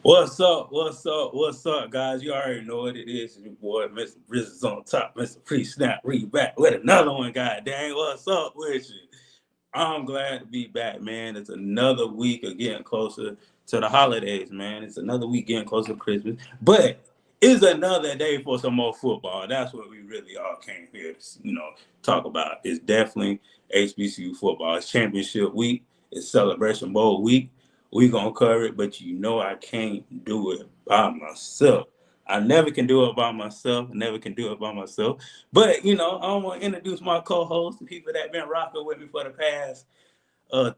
What's up? What's up? What's up, guys? You already know what it is. Your boy, Mr. Brizz's on top. Mr. Pre-Snap, read back with another one, god dang. What's up with you? I'm glad to be back, man. It's another week of getting closer to the holidays, man. It's another week getting closer to Christmas. But it's another day for some more football. That's what we really all came here to, talk about. It's definitely HBCU football. It's championship week. It's Celebration Bowl week. We gonna cover it, but I can't do it by myself. I never can do it by myself. Never can do it by myself. But I want to introduce my co-hosts, the people that been rocking with me for the past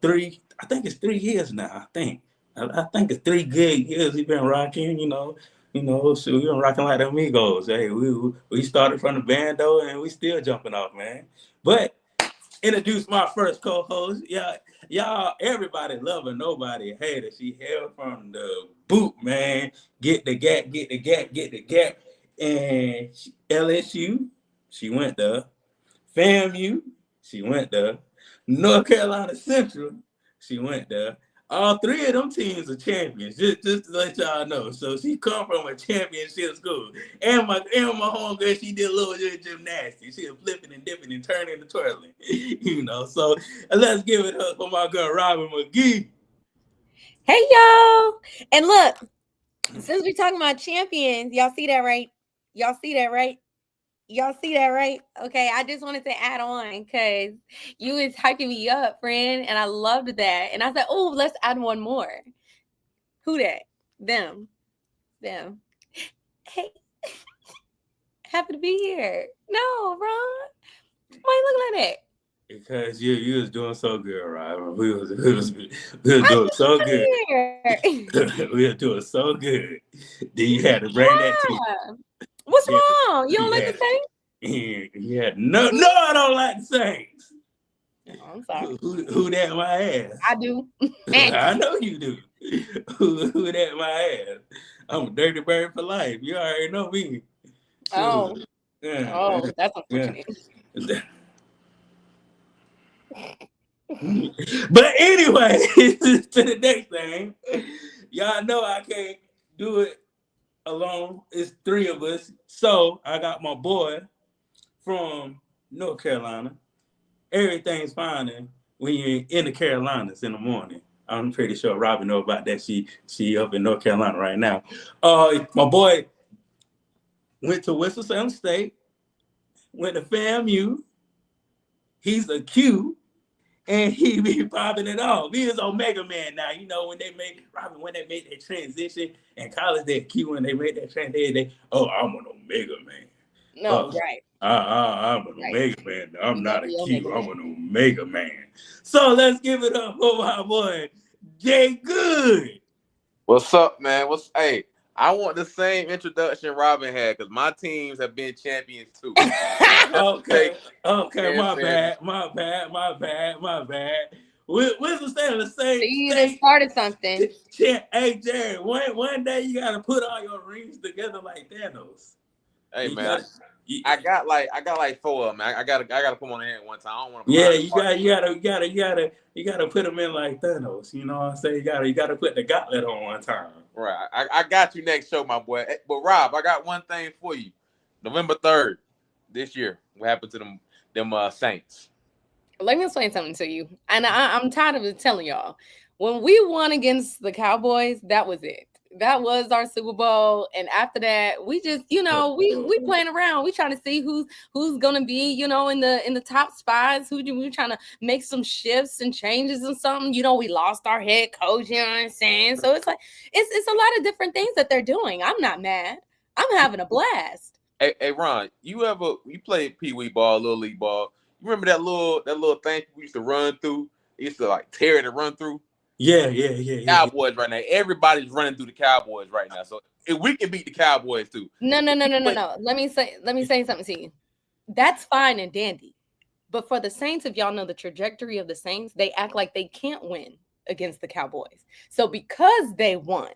three. I think it's 3 years now. I think it's 3 good years we've been rocking. So we've been rocking like the amigos. Hey, we started from the band though, and we still jumping off, man. But introduce my first co-host. Y'all, everybody love her, nobody hate her. She hailed from the boot, man. Get the gap, get the gap, get the gap. And LSU, she went there. FAMU, she went there. North Carolina Central, she went there. All three of them teams are champions, just to let y'all know. So she come from a championship school. And my homegirl, she did a little bit of gymnastics. She was flipping and dipping and turning and twirling. So let's give it up for my girl, Robin McGee. Hey, y'all. And look, since we're talking about champions, y'all see that, right? Y'all see that, right? Okay, I just wanted to add on because you was hyping me up, friend, and I loved that. And I said, oh, let's add one more. Who that? Them. Hey, happy to be here. No, Ron. Why you looking like that? Because you was doing so good, Robin. We was doing so good. We were doing so good. Then you had to bring that to What's wrong? You don't like the Saints? Yeah. No, I don't like the Saints. Oh, I'm sorry. Who that my ass? I do. I know you do. Who that my ass? I'm a dirty bird for life. You already know me. So, that's unfortunate. Yeah. But anyway, to the next thing. Y'all know I can't do it alone. It's three of us. So I got my boy from North Carolina. Everything's fine when you're in the Carolinas in the morning. I'm pretty sure Robin knows about that. She up in North Carolina right now. My boy went to Winston-Salem State, went to FAMU. He's a Q, and he be popping it off. He is Omega Man now. When they made that transition in college, that Q, when they made that transition, I'm an Omega Man. No, right. I'm an Omega Man. I'm not a Q. I'm an Omega Man. So let's give it up for my boy, Jay Good. What's up, man? Hey, I want the same introduction Robin had because my teams have been champions too. Okay, my bad. Winston Salem the same. You just started something. Hey, Jerry, one day you gotta put all your rings together like Thanos. Hey, man, I got like four of them. I gotta put them on the hand one time. I don't want to. Yeah, you gotta put them in like Thanos. You know what I'm saying? You gotta put the gauntlet on one time. Right. I got you next show, my boy. But Rob, I got one thing for you. November 3rd this year. What happened to them Saints? Let me explain something to you. And I'm tired of telling y'all. When we won against the Cowboys, that was it. That was our Super Bowl. And after that, we just, we playing around. We trying to see who's gonna be, in the top spots. We trying to make some shifts and changes and something. We lost our head coach, you know what I'm saying? So it's like it's a lot of different things that they're doing. I'm not mad. I'm having a blast. Hey Ron, you played Pee Wee ball, Little League ball? You remember that little thing we used to run through? It used to like tear it and run through. Yeah. Cowboys right now. Everybody's running through the Cowboys right now. So if we can beat the Cowboys too. No. Let me say something to you. That's fine and dandy. But for the Saints, if y'all know the trajectory of the Saints, they act like they can't win against the Cowboys. So because they won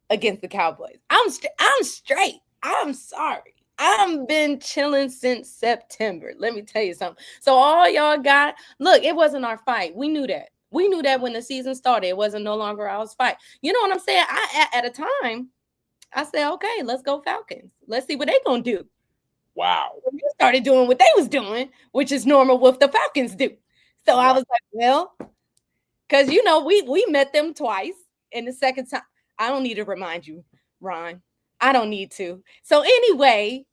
against the Cowboys, I'm straight. I'm sorry. I've been chilling since September. Let me tell you something. So all y'all got, look, it wasn't our fight. We knew that. We knew that when the season started. It wasn't no longer our fight. You know what I'm saying? At a time, I said, okay, let's go Falcons. Let's see what they gonna do. Wow. You started doing what they was doing, which is normal what the Falcons do. So I was like, well, because we met them twice. And the second time, I don't need to remind you, Ron. I don't need to. So anyway,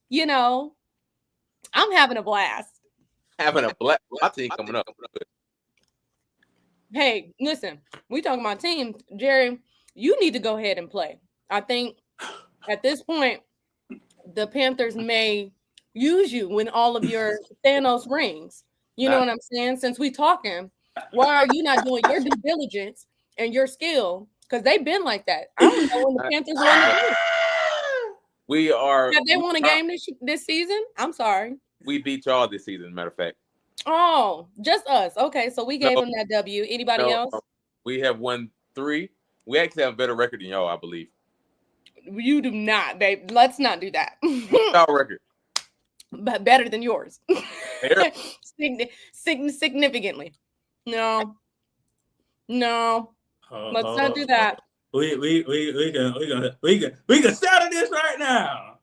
I'm having a blast. Having a black my team coming up. Hey, listen, we talking about teams. Jerry, you need to go ahead and play. I think at this point, the Panthers may use you in all of your Thanos rings. You know what I'm saying? Since we talking, why are you not doing your due diligence and your skill? Because they've been like that. I don't know when the Panthers won the game. We are. Have they won a game this season? I'm sorry. We beat y'all this season, matter of fact. Oh, just us. Okay, so we gave them that W. Anybody else? We have won 3. We actually have a better record than y'all, I believe. You do not, babe. Let's not do that. What's our record? But better than yours. Significantly. No. Let's not do that. We can settle this right now.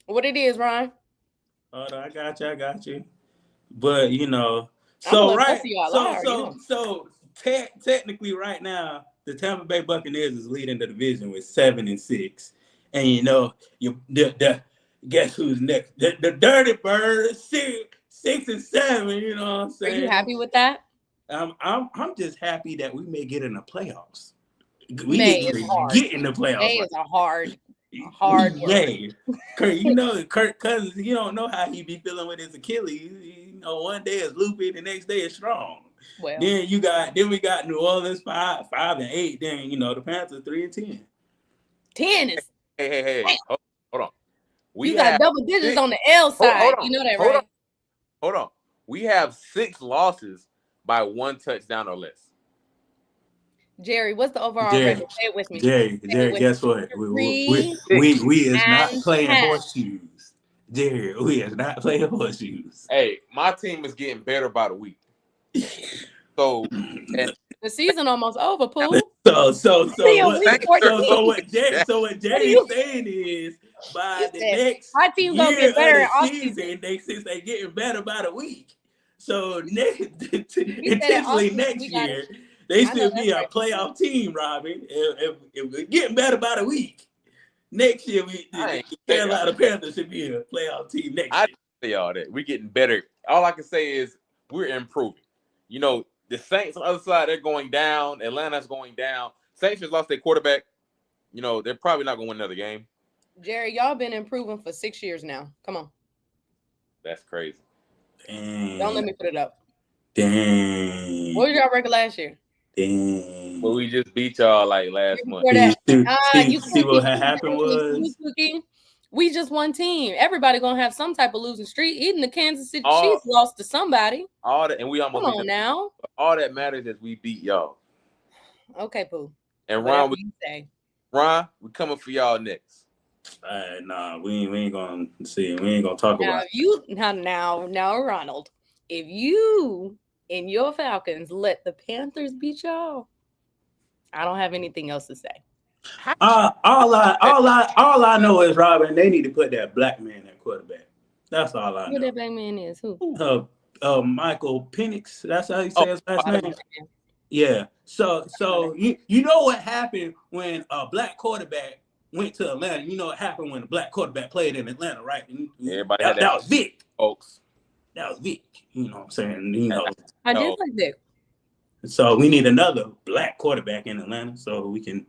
What it is, Ryan? Hold on, I got you. But so technically right now, the Tampa Bay Buccaneers is leading the division with 7-6. And guess who's next? The Dirty Birds, 6-7. You know what I'm saying? Are you happy with that? I'm just happy that we may get in the playoffs. May is hard. Get in the playoffs. May is a hard word. Kirk Cousins, you don't know how he be feeling with his Achilles. One day is loopy, the next day is strong. Well, then we got New Orleans 5-8. Then the Panthers 3-10. 10 is. Hey. Hold on. You got double digits on the L side. You know that, right? Hold on. We have 6 losses by 1 touchdown or less. Jerry, what's the overall record? Say it with me. Jerry, guess what? We is not playing horseshoes. Jerry, we is not playing horseshoes. Hey, my team is getting better by the week. So the season almost over, Pooh. So what Jerry's saying is by the next my team's gonna get better in off season, since they getting better by the week. So intentionally next year. They still be a playoff team, Robin. If we're getting better by the week, next year the Carolina Panthers should be a playoff team next year. I didn't say all that. We're getting better. All I can say is we're improving. The Saints on the other side, they're going down. Atlanta's going down. Saints just lost their quarterback. They're probably not going to win another game. Jerry, y'all been improving for 6 years now. Come on. That's crazy. Dang. Don't let me put it up. Dang. What was y'all record last year? Dang. Well, we just beat y'all like last month. See what happened was we just one team. Everybody gonna have some type of losing streak. Even the Kansas City Chiefs lost to somebody. And we almost come on now. All that matters is we beat y'all. Okay, Pooh. And Ron, we coming for y'all next. Nah, we ain't gonna see. We ain't gonna talk about now, Ronald. If you and your Falcons let the Panthers beat y'all, I don't have anything else to say. All I know is, Robin, they need to put that black man at quarterback. That's all I know. Who that black man is? Who? Michael Penix. That's how you say his last name. Yeah. So you know what happened when a black quarterback went to Atlanta? You know what happened when a black quarterback played in Atlanta, right? Everybody that was Vic, folks. That was Vic. You know what I'm saying? I did like Vic. So we need another black quarterback in Atlanta so we can,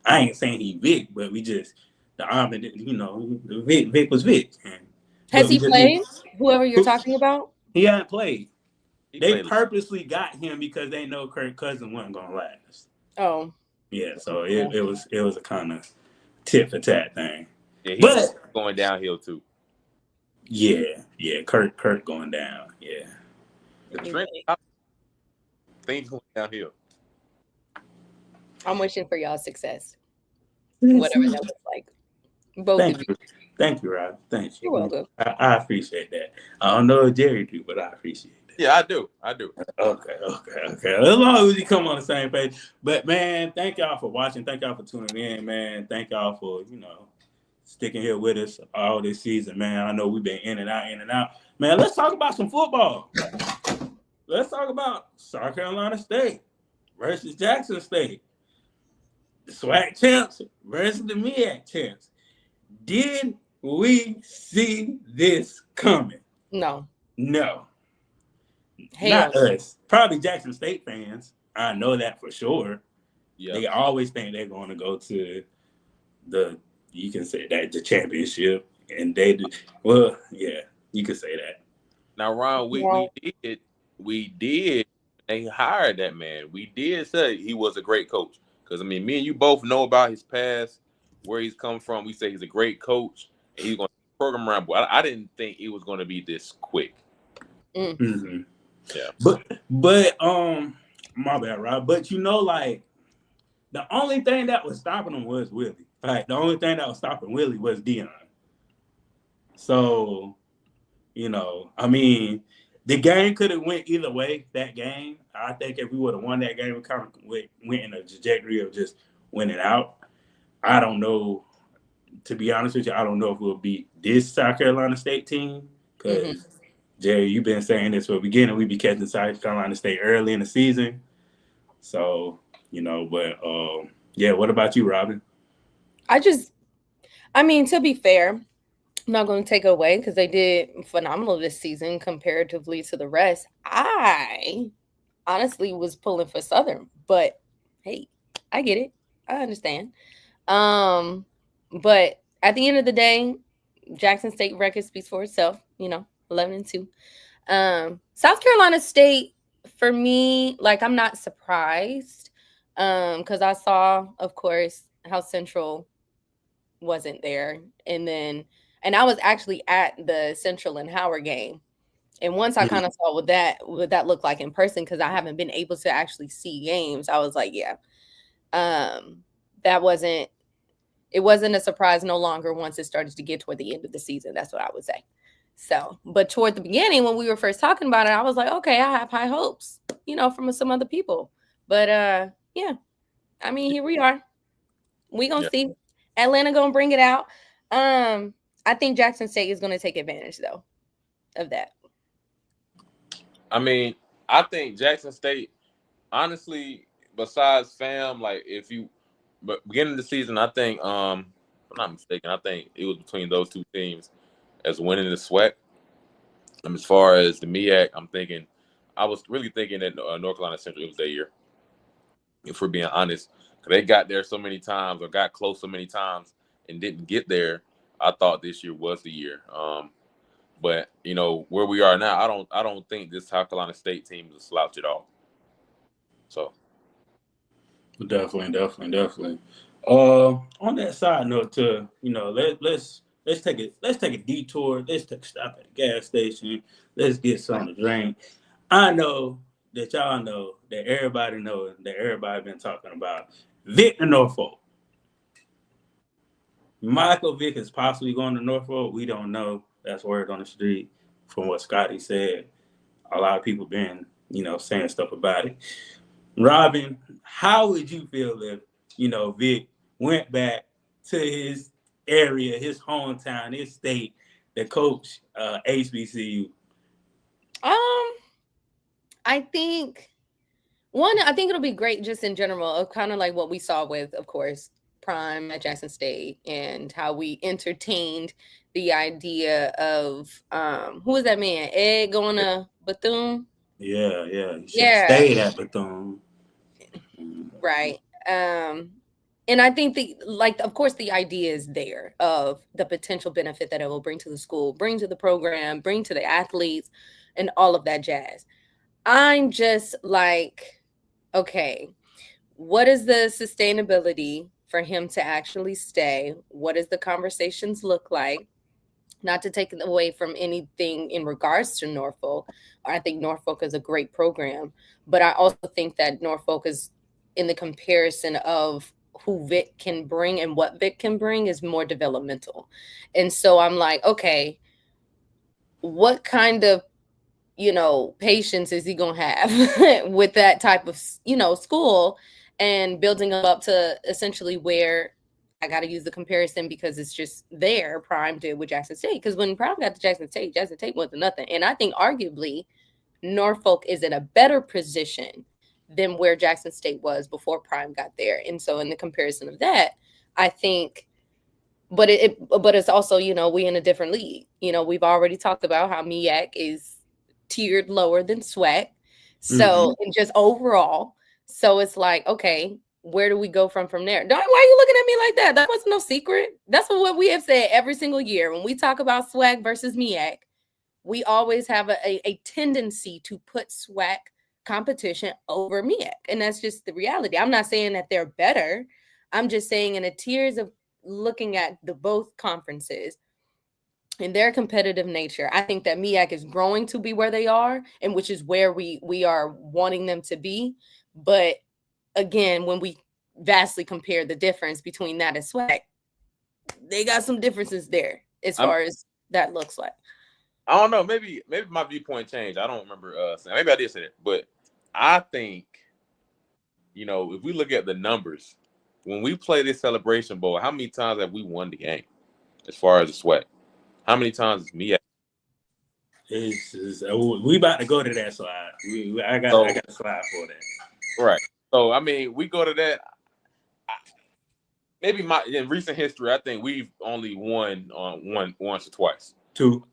I ain't saying he Vic, but we just Vic was Vic. Has he played? Whoever you're talking about? He hasn't played. They purposely got him because they know Kirk Cousins wasn't gonna last. Oh. Yeah, so it was a kind of tit for tat thing. Yeah, he's going downhill too. Yeah, Kirk going down. Yeah. Things going downhill. I'm wishing for y'all success. Whatever that looks like. Both of you. Thank you, Rob. Thank you. You're welcome. I appreciate that. I don't know if Jerry do, but I appreciate that. Yeah, I do. Okay. As long as you come on the same page. But man, thank y'all for watching. Thank y'all for tuning in, man. Thank y'all for, sticking here with us all this season, man. I know we've been in and out. Man, let's talk about some football. Let's talk about South Carolina State versus Jackson State. The SWAC champs versus the MEAC champs. Did we see this coming? No. Not us. Probably Jackson State fans. I know that for sure. Yeah. They always think they're going to go to you can say that, the championship. And they do. Well, yeah, you could say that. Now, Ron, we did. They hired that man. We did say he was a great coach. Because, I mean, me and you both know about his past, where he's come from. We say he's a great coach, and he's going to program around. But I didn't think it was going to be this quick. Mm-hmm. Yeah. But my bad, Rob. But the only thing that was stopping him was Willie. Like, the only thing that was stopping Willie was Dion. So, I mean, the game could have went either way, that game. I think if we would have won that game, we kind of went in a trajectory of just winning out. I don't know, to be honest with you, I don't know if we'll beat this South Carolina State team. Because, Jerry, you've been saying this from the beginning. We be catching South Carolina State early in the season. So, but, yeah, what about you, Robin? To be fair, I'm not going to take away because they did phenomenal this season comparatively to the rest. I honestly was pulling for Southern, but hey, I get it. I understand. But at the end of the day, Jackson State record speaks for itself, 11-2. South Carolina State, for me, I'm not surprised because I saw, of course, how Central wasn't there. And I was actually at the Central and Howard game. And once I kind of saw what that looked like in person, because I haven't been able to actually see games, I was like, yeah, it wasn't a surprise no longer once it started to get toward the end of the season. That's what I would say. So, but toward the beginning, when we were first talking about it, I was like, okay, I have high hopes, from some other people. But yeah, I mean, here we are. We gonna see. Atlanta gonna bring it out. I think Jackson State is gonna take advantage though of that. I mean, I think Jackson State, honestly, besides fam, but beginning of the season, I think, if I'm not mistaken, I think it was between those two teams as winning the SWAC. As far as the MEAC, I was really thinking that North Carolina Central, it was their year. If we're being honest, they got there so many times or got close so many times and didn't get there. I thought this year was the year. But where we are now, I don't think this South Carolina State team is a slouch at all. So definitely. On that side note, too, let's take a detour. Let's take a stop at the gas station. Let's get something to drink. I know that y'all know that everybody knows that everybody been talking about Vic to Norfolk. Michael Vick is possibly going to Norfolk. We don't know. That's word on the street from what Scotty said. A lot of people been, saying stuff about it. Robin, how would you feel if, Vic went back to his area, his hometown, his state, to coach HBCU? I think it'll be great just in general, of kind of like what we saw with, of course, Prime at Jackson State and how we entertained the idea of who was that man? Ed going to Bethune? Yeah. He should stayed at Bethune. Right. And I think of course, the idea is there of the potential benefit that it will bring to the school, bring to the program, bring to the athletes, and all of that jazz. I'm just like, okay, what is the sustainability for him to actually stay? What does the conversations look like? Not to take away from anything in regards to Norfolk. I think Norfolk is a great program, but I also think that Norfolk is, in the comparison of who Vic can bring and what Vic can bring, is more developmental. And so I'm like, okay, what kind of patience is he gonna have with that type of, school, and building them up to essentially where I got to use the comparison because it's just there. Prime did with Jackson State, because when Prime got to Jackson State wasn't nothing, and I think arguably Norfolk is in a better position than where Jackson State was before Prime got there. And so in the comparison of that, I think, but it's also, we in a different league. We've already talked about how MEAC is tiered lower than SWAC. So and just overall, so it's like, okay, where do we go from there? Why are you looking at me like that? That wasn't no secret. That's what we have said every single year when we talk about SWAC versus MEAC. We always have a tendency to put SWAC competition over MEAC. And that's just the reality. I'm not saying that they're better. I'm just saying in the tiers of looking at the both conferences and their competitive nature, I think that MEAC is growing to be where they are, and which is where we are wanting them to be. But again, when we vastly compare the difference between that and SWAC, they got some differences there as far as that looks like. I don't know. Maybe my viewpoint changed. I don't remember saying. Maybe I did say that, but I think, if we look at the numbers, when we play this Celebration Bowl, how many times have we won the game? As far as the SWAC, how many times is me? We about to go to that slide. I got a slide for that. Right. So I mean, we go to that. Maybe in recent history, I think we've only won once or twice. Two.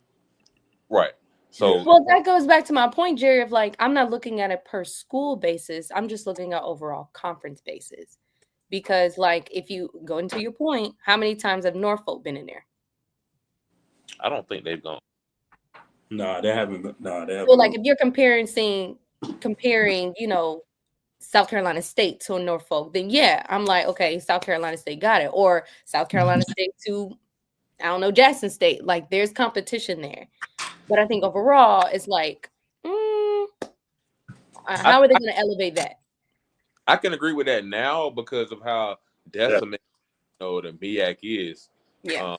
Right. So well, that goes back to my point, Jerry, of like, I'm not looking at it per school basis. I'm just looking at overall conference basis. Because like, if you go into your point, how many times have Norfolk been in there? I don't think they've gone. No, they haven't. No, they haven't. Well, like if you're comparing, South Carolina State to Norfolk, then yeah, I'm like, okay, South Carolina State got it. Or South Carolina State to, I don't know, Jackson State. Like there's competition there. But I think overall, it's like, how are they going to elevate that? I can agree with that now because of how decimated the MEAC is. Yeah.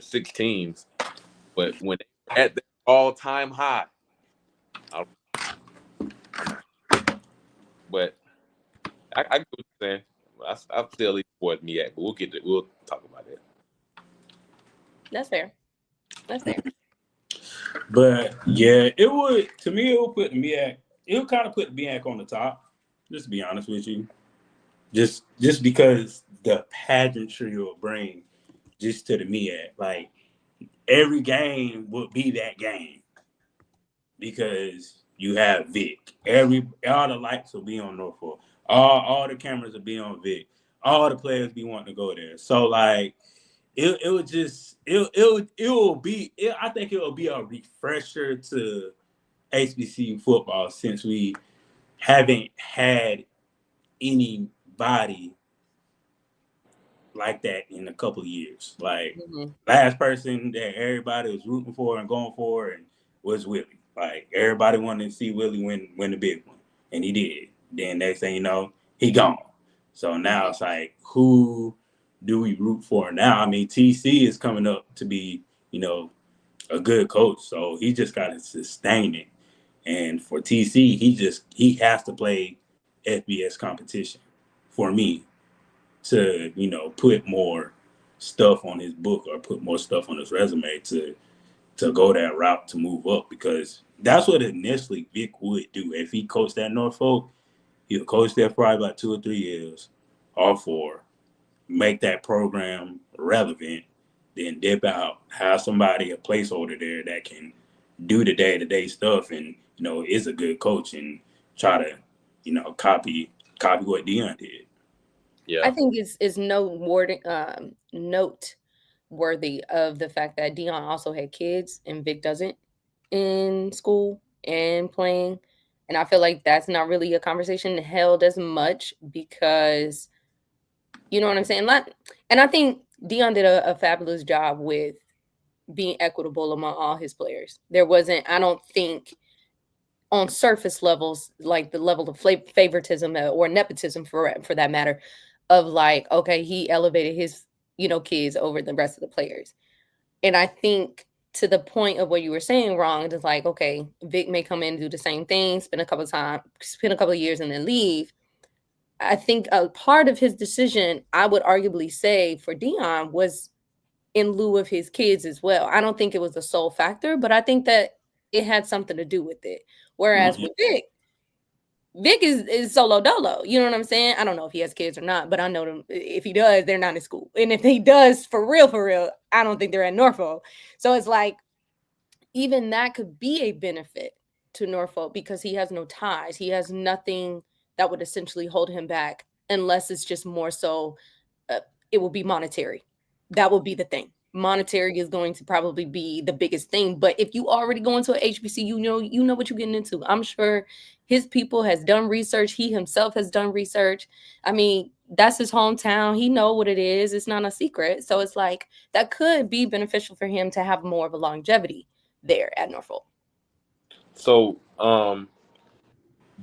6 teams. But when they're at the all-time high, but I get what you're saying. I'm still leaning towards MEAC, but we'll talk about that. That's fair. But yeah, it would put the MEAC. It would kind of put the MEAC on the top. Just to be honest with you, just because the pageantry it will bring just to the MEAC, like every game would be that game because you have Vic. All the lights will be on Norfolk. All the cameras will be on Vic. All the players be wanting to go there. So like. I think it will be a refresher to HBCU football since we haven't had anybody like that in a couple of years. Like last person that everybody was rooting for and going for and was Willie. Like everybody wanted to see Willie win the big one, and he did. Then next thing you know, he gone. So now it's like, who do we root for now? I mean, TC is coming up to be, a good coach. So he just got to sustain it. And for TC, he has to play FBS competition for me to, put more stuff on his book or put more stuff on his resume to go that route to move up, because that's what initially Vic would do. If he coached at Norfolk, he'll coach there for probably about 2 or 3 years, or 4. Make that program relevant, then dip out, have somebody, a placeholder there that can do the day-to-day stuff and, is a good coach, and try to, copy what Deion did. Yeah. I think it's noteworthy of the fact that Deion also had kids and Vic doesn't in school and playing. And I feel like that's not really a conversation held as much because, you know what I'm saying? And I think Deion did a fabulous job with being equitable among all his players. There wasn't, I don't think, on surface levels, like the level of favoritism or nepotism for that matter, of like, okay, he elevated his, kids over the rest of the players. And I think to the point of what you were saying, wrong. It's like, okay, Vic may come in and do the same thing, spend a couple of years, and then leave. I think a part of his decision, I would arguably say, for Dion was in lieu of his kids as well. I don't think it was the sole factor, but I think that it had something to do with it. Whereas with Vic is solo dolo. You know what I'm saying? I don't know if he has kids or not, but I know them. If he does, they're not in school. And if he does, for real, I don't think they're at Norfolk. So it's like, even that could be a benefit to Norfolk because he has no ties. He has nothing that would essentially hold him back unless it's just more so it will be monetary. That will be the thing. Monetary is going to probably be the biggest thing. But if you already go into an HBC, you know what you're getting into. I'm sure his people has done research. He himself has done research. I mean, that's his hometown. He know what it is. It's not a secret. So it's like that could be beneficial for him to have more of a longevity there at Norfolk. So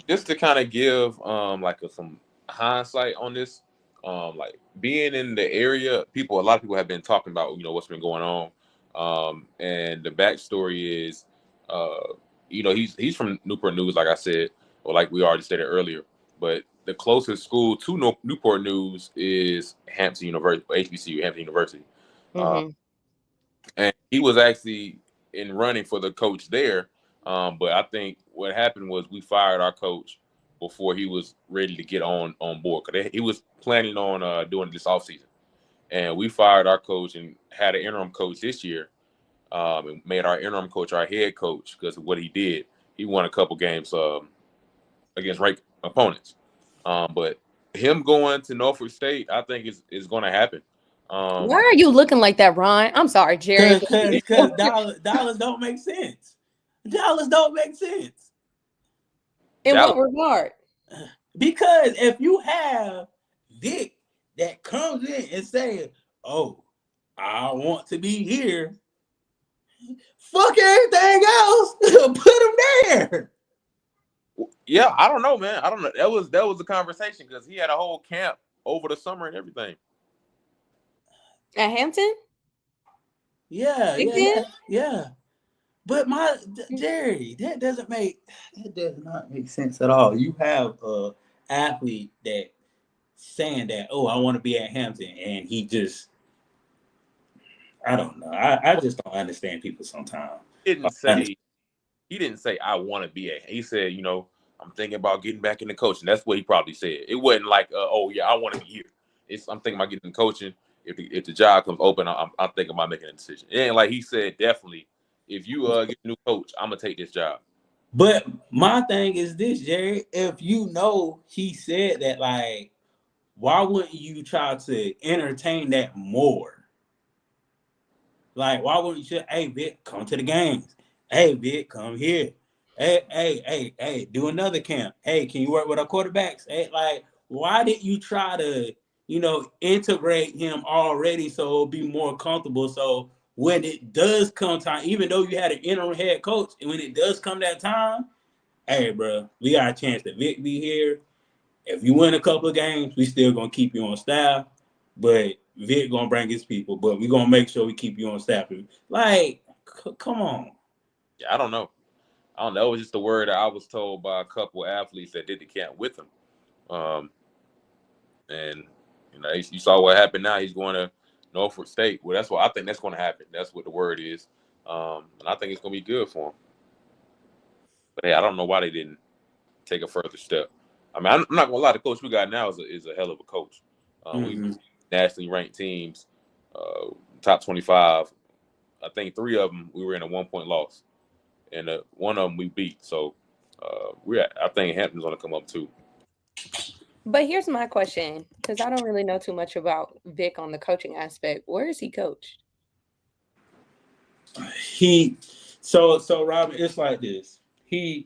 just to kind of give like some hindsight on this, like being in the area, a lot of people have been talking about what's been going on, and the backstory is he's from Newport News, like I said, or like we already stated earlier, but the closest school to Newport News is Hampton University, HBCU, Hampton University. And he was actually in running for the coach there. But I think what happened was we fired our coach before he was ready to get on board. Because he was planning on doing this offseason. And we fired our coach and had an interim coach this year, and made our interim coach our head coach because of what he did. He won a couple games against ranked opponents. But him going to Norfolk State, I think is going to happen. Why are you looking like that, Ron? I'm sorry, Jerry. Because dollars don't make sense. Dollars don't make sense. In what regard? Because if you have Vic that comes in and says, "Oh, I want to be here," fuck everything else. Put him there. Yeah, I don't know, man. I don't know. That was the conversation because he had a whole camp over the summer and everything. At Hampton? Yeah. But Jerry, that does not make sense at all. You have a athlete that saying that, "Oh, I want to be at Hampton," and he just, I don't know. I just don't understand people sometimes. He didn't say I want to be at. He said, I'm thinking about getting back into coaching. That's what he probably said. It wasn't like, oh yeah, I want to be here. I'm thinking about getting into coaching. If the job comes open, I'm thinking about making a decision. It ain't like he said, definitely, if you get a new coach, I'm gonna take this job. But my thing is this, Jerry, if he said that, like, why wouldn't you try to entertain that more? Like, why wouldn't you say, "Hey, Vic, come to the games. Hey, Vic, come here. Hey, do another camp. Hey, can you work with our quarterbacks?" Hey, like, why did you try to, integrate him already so it'll be more comfortable? So when it does come time, even though you had an interim head coach, and when it does come that time, hey, bro, we got a chance that Vic be here. If you win a couple of games, we still gonna keep you on staff, but Vic gonna bring his people. But we gonna make sure we keep you on staff. Like, come on. Yeah, I don't know. It was just the word that I was told by a couple of athletes that did the camp with him. And you saw what happened now. He's going to Norfolk State. Well, that's what I think that's going to happen. That's what the word is. And I think it's going to be good for him. But hey, I don't know why they didn't take a further step. I mean, I'm not going to lie. The coach we got now is a hell of a coach. We nationally ranked teams, top 25. I think 3 of them we were in a 1-point loss, and one of them we beat. So I think Hampton's going to come up too. But here's my question, because I don't really know too much about Vic on the coaching aspect. Where is he coached? So Robin, it's like this. He's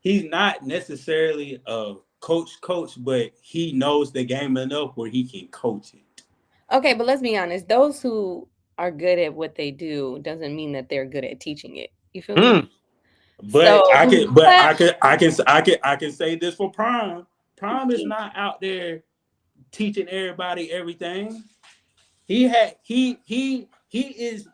not necessarily a coach, but he knows the game enough where he can coach it. Okay, but let's be honest. Those who are good at what they do doesn't mean that they're good at teaching it. You feel me? But I can say this for Prime. Prime is not out there teaching everybody everything. He he is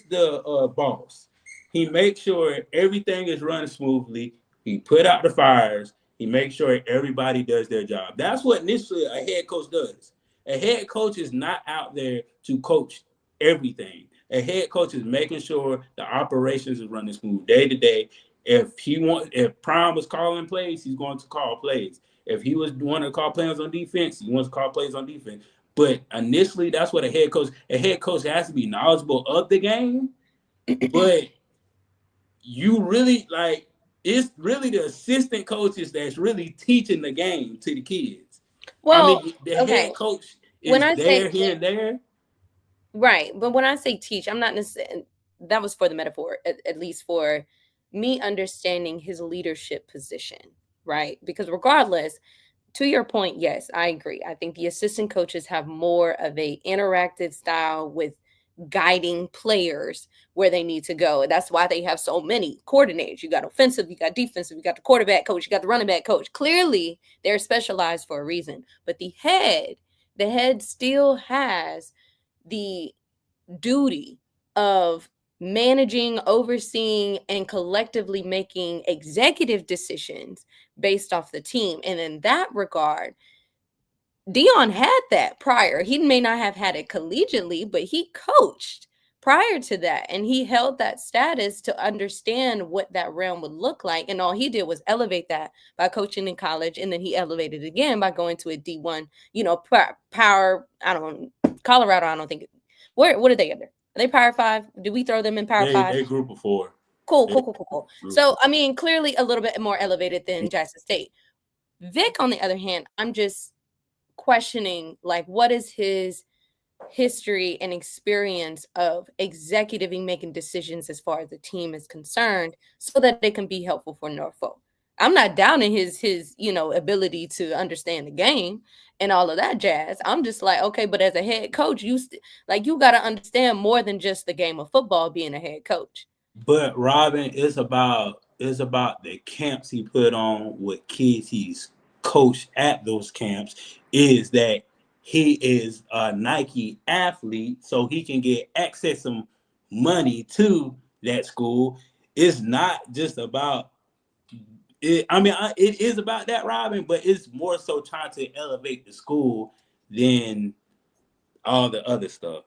the boss. He makes sure everything is running smoothly. He put out the fires. He makes sure everybody does their job. That's what initially a head coach does. A head coach is not out there to coach everything. A head coach is making sure the operations is running smooth day to day. If Prime was calling plays, he's going to call plays. If he was wanting to call plays on defense, he wants to call plays on defense. But initially, that's what a head coach has to be knowledgeable of the game. But you really like it's really the assistant coaches that's really teaching the game to the kids. I Well, mean, the okay. head coach When is I say there, here, and there. right, but when I say teach, I'm not necessarily that was for the metaphor, at least for me understanding his leadership position, right? Because regardless, to your point, yes, I agree. I think the assistant coaches have more of a interactive style with guiding players where they need to go. And that's why they have so many coordinators. You got offensive, you got defensive, you got the quarterback coach, you got the running back coach. Clearly, they're specialized for a reason. But the head still has the duty of managing, overseeing, and collectively making executive decisions based off the team. And in that regard, Dion had that prior. He may not have had it collegiately, but he coached prior to that. And he held that status to understand what that realm would look like. And all he did was elevate that by coaching in college. And then he elevated it again by going to a D1, power. I don't Colorado, I don't think. What are they under? Are they Power 5? Do we throw them in Power 5? They group of 4. Cool. So, I mean, clearly a little bit more elevated than Jackson State. Vic, on the other hand, I'm just questioning, like, what is his history and experience of executively making decisions as far as the team is concerned so that it can be helpful for Norfolk. I'm not doubting his ability to understand the game and all of that jazz. I'm just like, okay, but as a head coach, you got to understand more than just the game of football being a head coach. But Robin, it's about the camps he put on, what kids he's coached at those camps, is that he is a Nike athlete, so he can get access some money to that school. It's not just about it. I mean, it is about that, Robin, but it's more so trying to elevate the school than all the other stuff.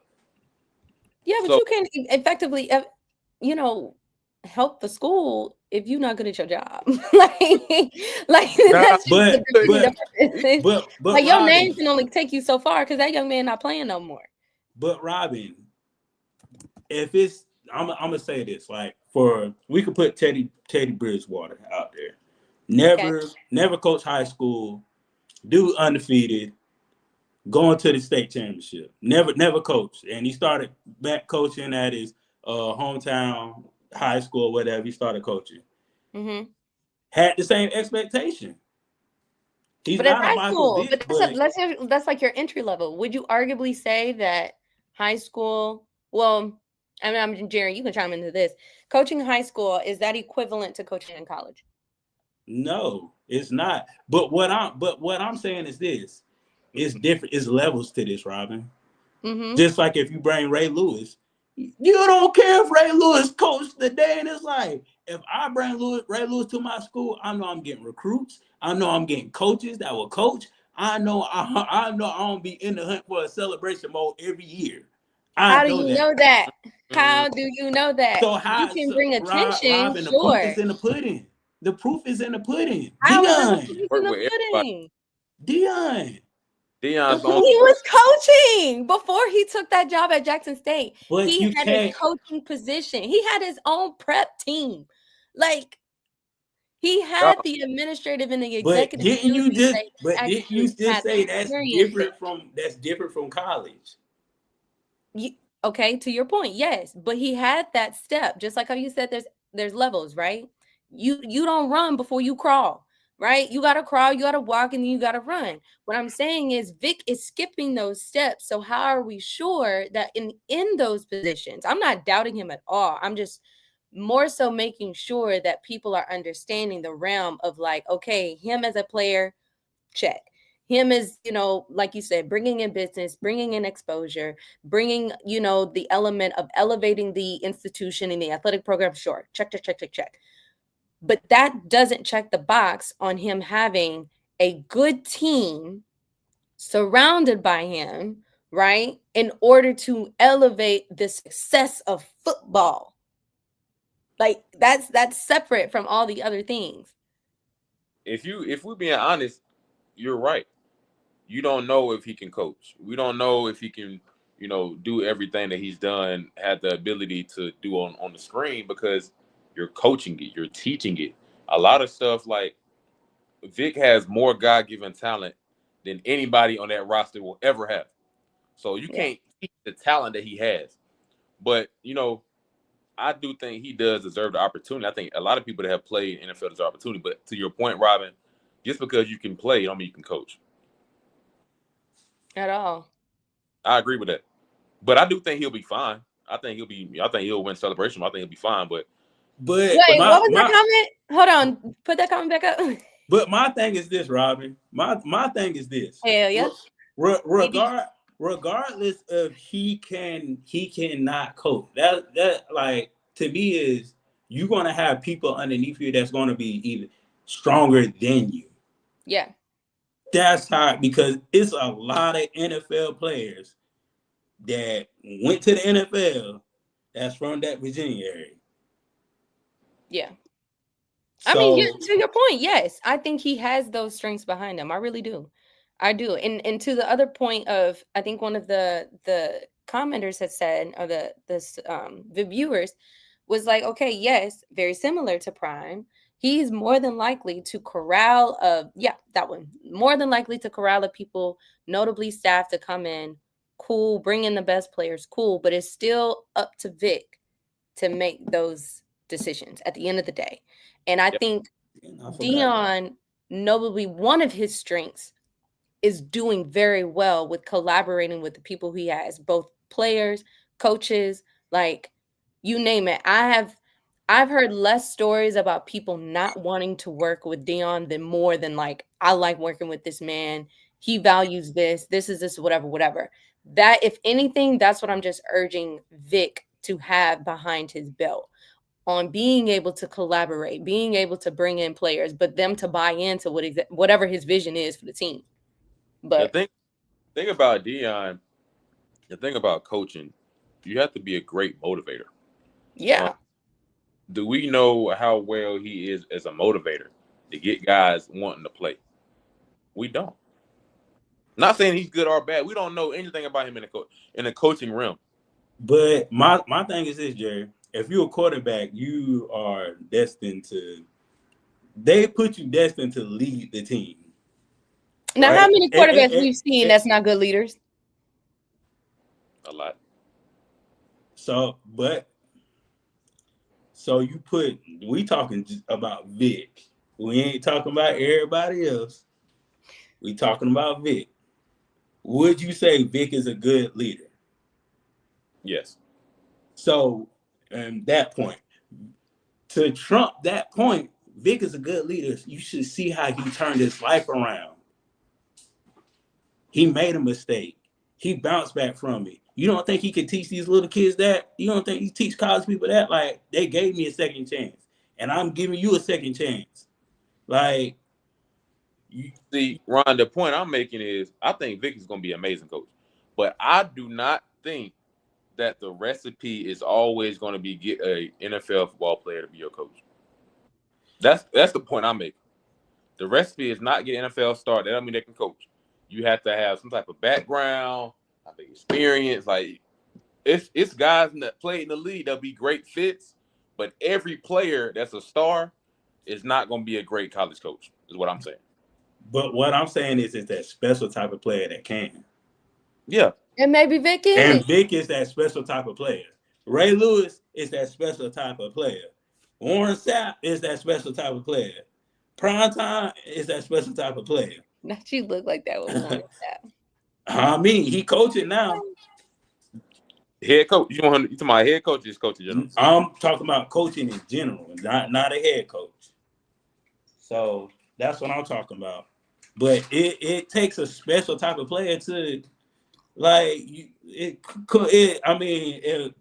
Yeah, but you can effectively, help the school if you're not good at your job. That's but like your Robin, name can only take you so far because that young man not playing no more. But Robin, if it's I'm gonna say this, like we could put Teddy Bridgewater out there. Never coach high school, dude undefeated, going to the state championship. Never coached. And he started back coaching at his hometown high school or whatever. He started coaching. Mm-hmm. Had the same expectation. He's but not at a high Michael school, Vick, that's like your entry level. Would you arguably say that high school, well, I mean, I'm Jerry, you can chime into this. Coaching high school, is that equivalent to coaching in college? No, it's not. But what I'm saying is this. It's different. It's levels to this, Robin. Mm-hmm. Just like if you bring Ray Lewis, you don't care if Ray Lewis coached the day in his life. If I bring Ray Lewis to my school, I know I'm getting recruits. I know I'm getting coaches that will coach. I know I don't be in the hunt for a celebration mode every year. How do you know that? How do you know that? So you can bring attention. Robin, the proof is in the pudding. The proof is in the pudding. Dion. He was coaching before he took that job at Jackson State. But he had a coaching position. He had his own prep team. Like, he had the administrative and the executive. But didn't you just say that's different from college? Okay, to your point, yes. But he had that step, just like how you said there's levels, right? You don't run before you crawl. Right? You got to crawl, you got to walk, and then you got to run. What I'm saying is Vic is skipping those steps. So how are we sure that in those positions, I'm not doubting him at all. I'm just more so making sure that people are understanding the realm of, like, okay, him as a player, check. him is, like you said, bringing in business, bringing in exposure, bringing, the element of elevating the institution and the athletic program. Sure. Check, check, check, check, check. But that doesn't check the box on him having a good team surrounded by him, right? In order to elevate the success of football. Like that's separate from all the other things. If we're being honest, you're right. You don't know if he can coach. We don't know if he can, do everything that he's done, had the ability to do on the screen, because you're coaching it, you're teaching it. A lot of stuff, like Vic has more God-given talent than anybody on that roster will ever have. So you can't teach the talent that he has. But, I do think he does deserve the opportunity. I think a lot of people that have played NFL deserve opportunity. But to your point, Robin, just because you can play, don't mean you can coach. At all. I agree with that. But I do think he'll be fine. I think he'll win celebration. I think he'll be fine. But wait, what was that comment? Hold on. Put that comment back up. But my thing is this, Robin. My thing is this. Hell yeah. Regardless of he cannot coach. That like, to me, is you're gonna have people underneath you that's gonna be even stronger than you. Yeah. That's how, because it's a lot of NFL players that went to the NFL that's from that Virginia area. Yeah. So, I mean, to your point, yes, I think he has those strengths behind him. I really do. I do. And to the other point of, I think one of the commenters had said, or the viewers was like, okay, yes, very similar to Prime. He's more than likely to corral more than likely to corral of people, notably staff, to come in, cool, bring in the best players, cool, but it's still up to Vic to make those decisions at the end of the day. And I think Deion, notably, one of his strengths is doing very well with collaborating with the people he has, both players, coaches, like you name it. I've heard less stories about people not wanting to work with Deion than more than like, I like working with this man. He values this. This is this, whatever. That, if anything, that's what I'm just urging Vic to have behind his belt, on being able to collaborate, being able to bring in players, but them to buy into whatever his vision is for the team. But the thing about Deion, the thing about coaching, you have to be a great motivator. Yeah. Do we know how well he is as a motivator to get guys wanting to play? We don't. Not saying he's good or bad. We don't know anything about him in the coaching realm. But my thing is this, Jerry. If you're a quarterback, you are destined to. They put you destined to lead the team. Now, right? How many quarterbacks we've seen that's not good leaders? A lot. So we talking about Vic. We ain't talking about everybody else. We talking about Vic. Would you say Vic is a good leader? Yes. So, that point, to trump that point, Vic is a good leader. You should see how he turned his life around. He made a mistake. He bounced back from it. You don't think he could teach these little kids that? You don't think he teach college people that? Like, they gave me a second chance, and I'm giving you a second chance. Like, see, Ron, the point I'm making is, I think Vic is going to be an amazing coach, but I do not think that the recipe is always going to be get a NFL football player to be your coach. That's the point I'm making. The recipe is not get NFL star. That doesn't mean they can coach. You have to have some type of background, type of experience. Like, it's guys that play in the league that'll be great fits, but every player that's a star is not going to be a great college coach, is what I'm saying. But what I'm saying is it's that special type of player that can. Yeah. And maybe Vic is. And Vic is that special type of player. Ray Lewis is that special type of player. Warren Sapp is that special type of player. Primetime is that special type of player. Not you look like that with Warren Sapp. I mean, he coaching now. Head coach. You talking about head coach? Just coach in general. I'm talking about coaching in general, not a head coach. So that's what I'm talking about. but it takes a special type of player to like you. I mean,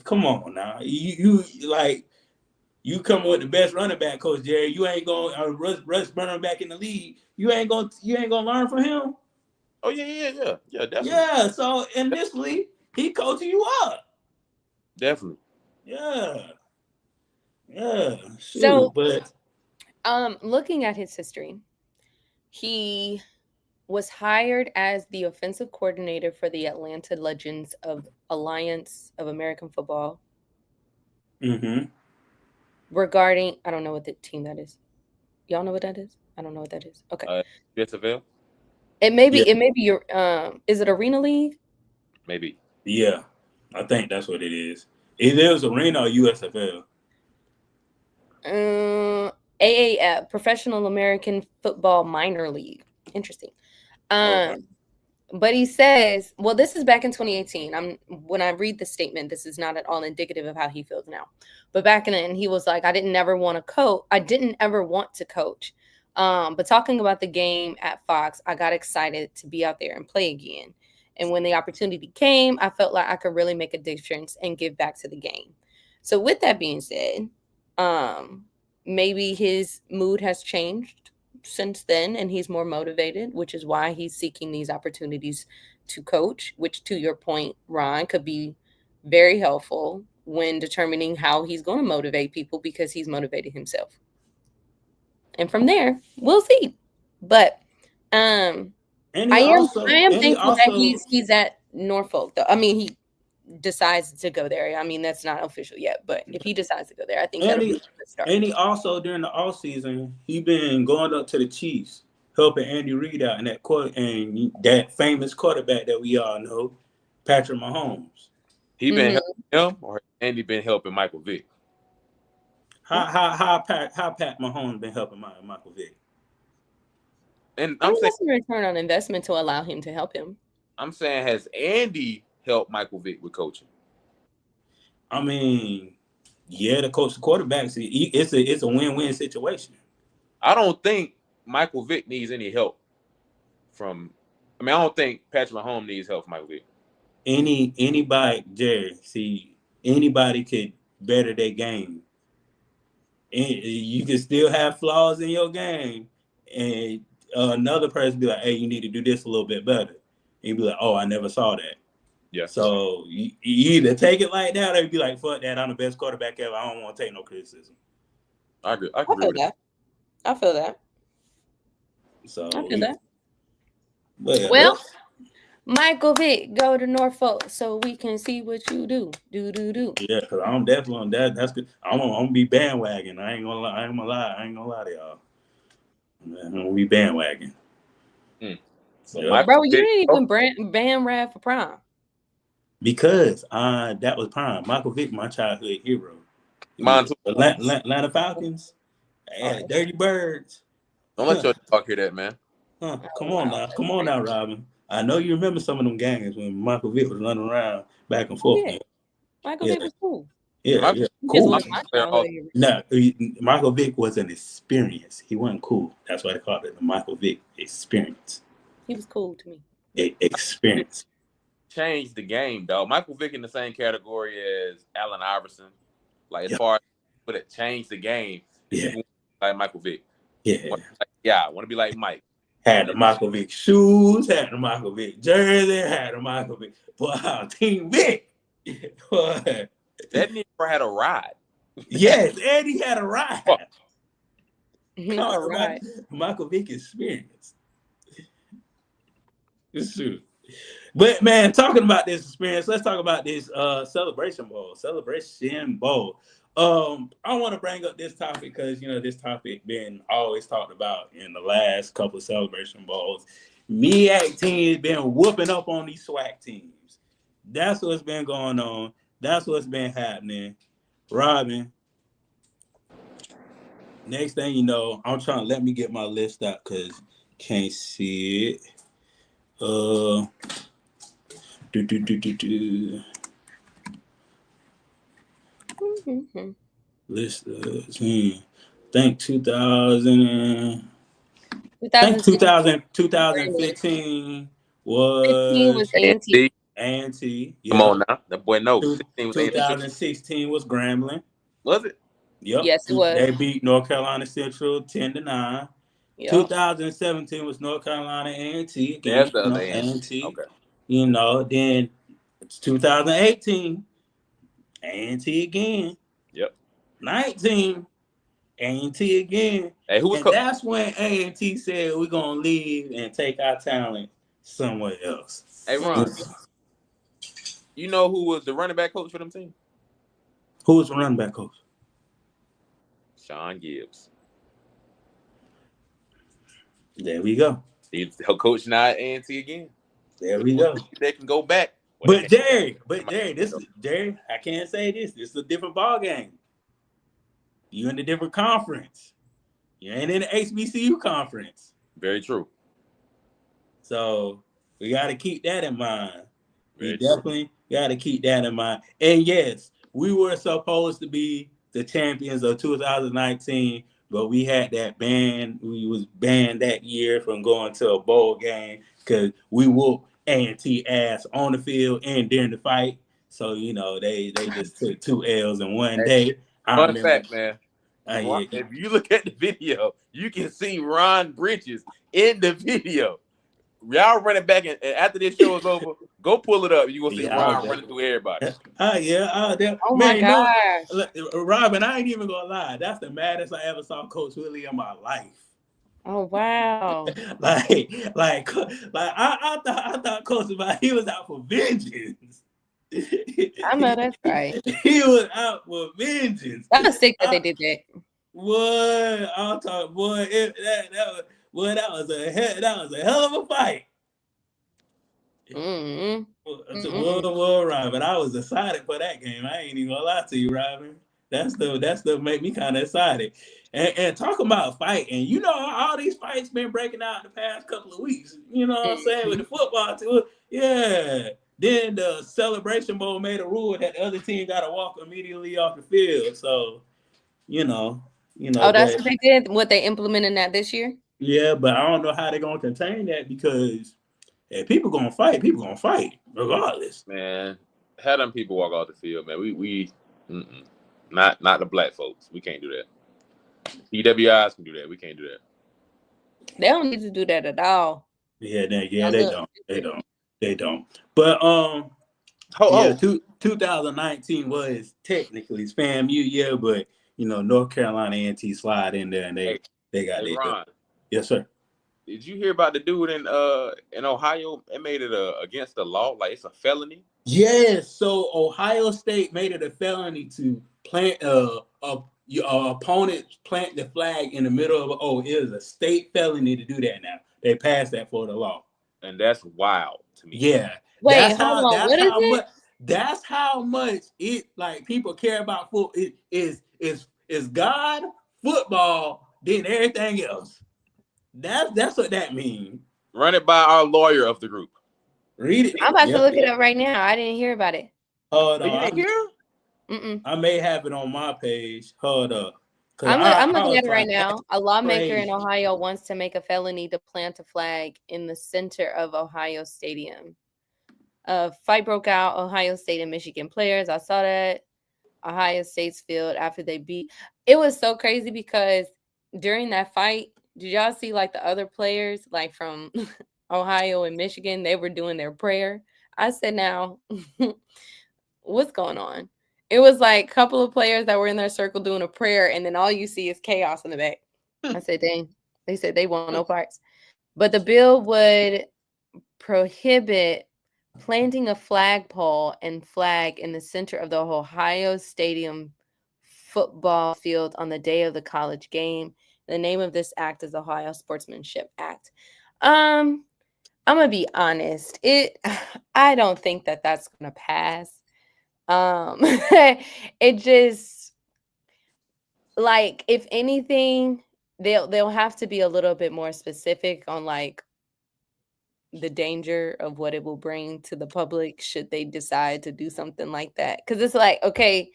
come on now. You like you come with the best running back, Coach Jerry. You ain't gonna rush running back in the league. You ain't gonna learn from him. Oh yeah, definitely. Yeah. So initially, he coaching you up. Definitely. Yeah. Yeah. Shoot, So, but looking at his history, he was hired as the offensive coordinator for the Atlanta Legends of Alliance of American Football. Regarding, I don't know what the team that is. Y'all know what that is? I don't know what that is. Okay. USFL? It may be your is it Arena League? Maybe. Yeah. I think that's what it is. Either it was Arena or USFL. AAF, Professional American Football Minor League. Interesting. Okay. But he says, well, this is back in 2018. When I read the statement, this is not at all indicative of how he feels now. But back then, he was like, I didn't ever want to coach. But talking about the game at Fox, I got excited to be out there and play again. And when the opportunity came, I felt like I could really make a difference and give back to the game. So with that being said, maybe his mood has changed since then and he's more motivated, which is why he's seeking these opportunities to coach, which to your point, Ron, could be very helpful when determining how he's going to motivate people because he's motivated himself. And from there, we'll see. But I am thankful that he's at Norfolk though. I mean, he decides to go there. I mean, that's not official yet, but if he decides to go there, I think that'll be a good start. And he also during the off season, he been going up to the Chiefs, helping Andy Reid out in that that famous quarterback that we all know, Patrick Mahomes. He been helping him, or Andy been helping Michael Vick? How Pat Mahomes been helping Michael Vick? And I'm saying that's a return on investment to allow him to help him. I'm saying, has Andy helped Michael Vick with coaching? I mean, yeah, to coach the quarterbacks, it's a win-win situation. I don't think Michael Vick needs any help from. I mean, I don't think Patrick Mahomes needs help from Michael Vick. Anybody, Jerry, anybody could better their game. And you can still have flaws in your game, and another person be like, "Hey, you need to do this a little bit better." And you be like, "Oh, I never saw that." Yeah. So you either take it like that, or you be like, "Fuck that! I'm the best quarterback ever. I don't want to take no criticism." I agree. I feel that. I feel that. So I feel that. But, well, Michael Vick, go to Norfolk so we can see what you do. Do. Yeah, because I'm definitely on that. That's good. I'm gonna be bandwagon. I ain't gonna lie. I ain't gonna lie to y'all. I'm gonna be bandwagon. So bro, you didn't even band Rad for Prime. Because that was Prime. Michael Vick, my childhood hero. Mine too. Atlanta Falcons. Dirty Birds. Don't let your talk hear that, man. Come on now, Robin. I know you remember some of them games when Michael Vick was running around back and forth. Yeah. Michael Vick was cool. Yeah, cool. No, Michael Vick was an experience. He wasn't cool. That's why they called it the Michael Vick experience. He was cool to me. Experience. Changed the game, dog. Michael Vick in the same category as Allen Iverson. Like, as far as but it changed the game. Yeah. Like Michael Vick. Yeah. I want to be like Mike. Had the Michael Vick shoes, had the Michael Vick jersey, had the Michael Vick. Wow, Team Vick. Boy. That nigga had a ride. Yes, and he had a ride. Right. Michael Vick experience. It's true. But man, talking about this experience, let's talk about this Celebration Bowl. I want to bring up this topic because this topic been always talked about in the last couple of Celebration Bowls. MEAC team has been whooping up on these SWAC teams. That's what's been going on. That's what's been happening. Robin, next thing you know, I'm trying to let me get my list out because can't see it. List think 2000. I think 2016 2015 was was A&T. A&T. Come Yep. on now, that boy knows. 16 was 2016 was Grambling. Was it? Yep. Yes, it was. They beat North Carolina Central 10-9. Yep. 2017 was North Carolina A&T again. That's the other end. A&T. Okay. Then it's 2018 A&T again. Yep. 19 A&T again. Hey, who was And that's when A&T said we're gonna leave and take our talent somewhere else. Hey, Ron, you know who was the running back coach for them team? Who was the running back coach? Sean Gibbs. There we go. He's coach now at A&T again. There we go. They can go back. But Jerry, Jerry, I can't say this. This is a different ball game. You in a different conference. You ain't in the HBCU conference. Very true. So we got to keep that in mind. Very We definitely got to keep that in mind. And yes, we were supposed to be the champions of 2019, but we had that ban. We was banned that year from going to a bowl game because we whooped A&T ass on the field and during the fight. So, you know, they just took 2 L's in one day. Fun fact, man. Yeah. If you look at the video, you can see Ron Bridges in the video. Y'all running back, and after this show is over, go pull it up. You gonna see Ron running through everybody. Oh my gosh. Robin, I ain't even gonna lie. That's the maddest I ever saw Coach Willie in my life. Oh wow. I thought Coach he was out for vengeance. I know that's right. He was out for vengeance. That was sick that they did that. Boy, I'll talk. Boy, that was a hell of a fight. Robin, I was excited for that game. I ain't even gonna lie to you, Robin. That stuff make me kind of excited. And talking about fighting, you know, all these fights been breaking out in the past couple of weeks. You know what I'm saying? With the football too. Yeah. Then the Celebration Bowl made a rule that the other team got to walk immediately off the field. So, you know. Oh, that's what they did? What, they implemented that this year? Yeah, but I don't know how they're going to contain that because if people going to fight, regardless. Man, have them people walk off the field, man. We not the black folks. We can't do that. PWIs can do that. We can't do that. They don't need to do that at all. Yeah, they don't. But 2019 was technically FAMU year, but you know, North Carolina A&T slide in there and they got it. Ron, yes, sir. Did you hear about the dude in Ohio? It made it against the law, like it's a felony. Yes. So Ohio State made it a felony to plant your opponent plant the flag in the middle of it is a state felony to do that now. They passed that for the law. And that's wild to me. Yeah. Wait, hold on. What is it? That's how much it like people care about football. It is God, football, then everything else. That's what that means. Run it by our lawyer of the group. Read it. I'm about to look it up right now. I didn't hear about it. Hold on. You didn't hear? Mm-mm. I may have it on my page. Hold up. I'm looking at it right now. A lawmaker in Ohio wants to make a felony to plant a flag in the center of Ohio Stadium. A fight broke out, Ohio State and Michigan players. I saw that. Ohio State's field after they beat. It was so crazy because during that fight, did y'all see like the other players like from Ohio and Michigan? They were doing their prayer. I said, now, what's going on? It was like a couple of players that were in their circle doing a prayer, and then all you see is chaos in the back. I said, dang. They said they want no parts. But the bill would prohibit planting a flagpole and flag in the center of the Ohio Stadium football field on the day of the college game. The name of this act is Ohio Sportsmanship Act. I'm gonna be honest. I don't think that that's gonna pass. It just like, if anything, they'll have to be a little bit more specific on like the danger of what it will bring to the public should they decide to do something like that. Because it's like, okay,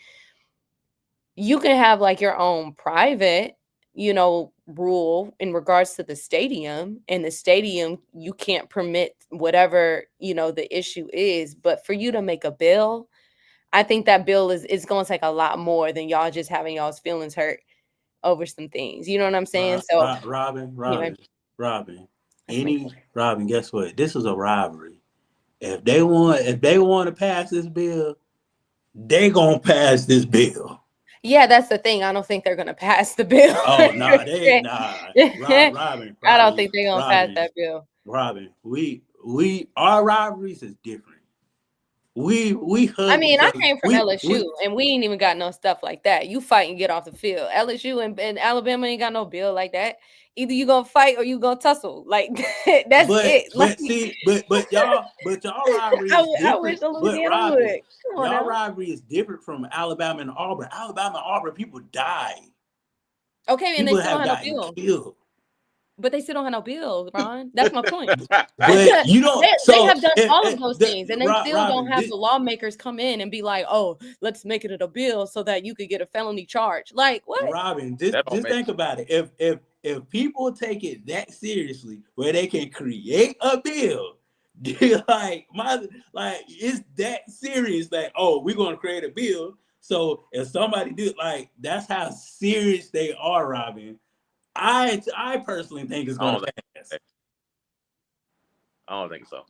you can have like your own private rule in regards to the stadium, and the stadium, you can't permit whatever, the issue is. But for you to make a bill, I think that bill is going to take a lot more than y'all just having y'all's feelings hurt over some things. You know what I'm saying? So, Robin, anyway, Robin, that's my point. Robin, guess what? This is a rivalry. If they want to pass this bill, they gonna pass this bill. Yeah, that's the thing. I don't think they're gonna pass the bill. Oh nah, Robin, I don't think they're gonna pass Robin, that bill. Robin. Our rivalries is different. We hug I mean, each I other. came from LSU, and we ain't even got no stuff like that. You fight and get off the field. LSU and Alabama ain't got no bill like that. Either you gonna fight or you gonna tussle. Like that's it. Like, but y'all rivalry is I wish different. the But Louisiana would. Robin, Come on y'all now. rivalry is different from Alabama and Auburn. Alabama and Auburn, people die. Okay, and they People still don't have have no gotten bill. killed. But they still don't have no bill, Ron. That's my point. But you don't. They have done all of those things, and they still Robin, don't have the lawmakers come in and be like, "Oh, let's make it a bill so that you could get a felony charge." Like what? Robin, just think about it. If people take it that seriously, where they can create a bill, like it's that serious. That we're gonna create a bill. So if somebody do that's how serious they are, Robin. I personally think it's gonna pass. I don't think so.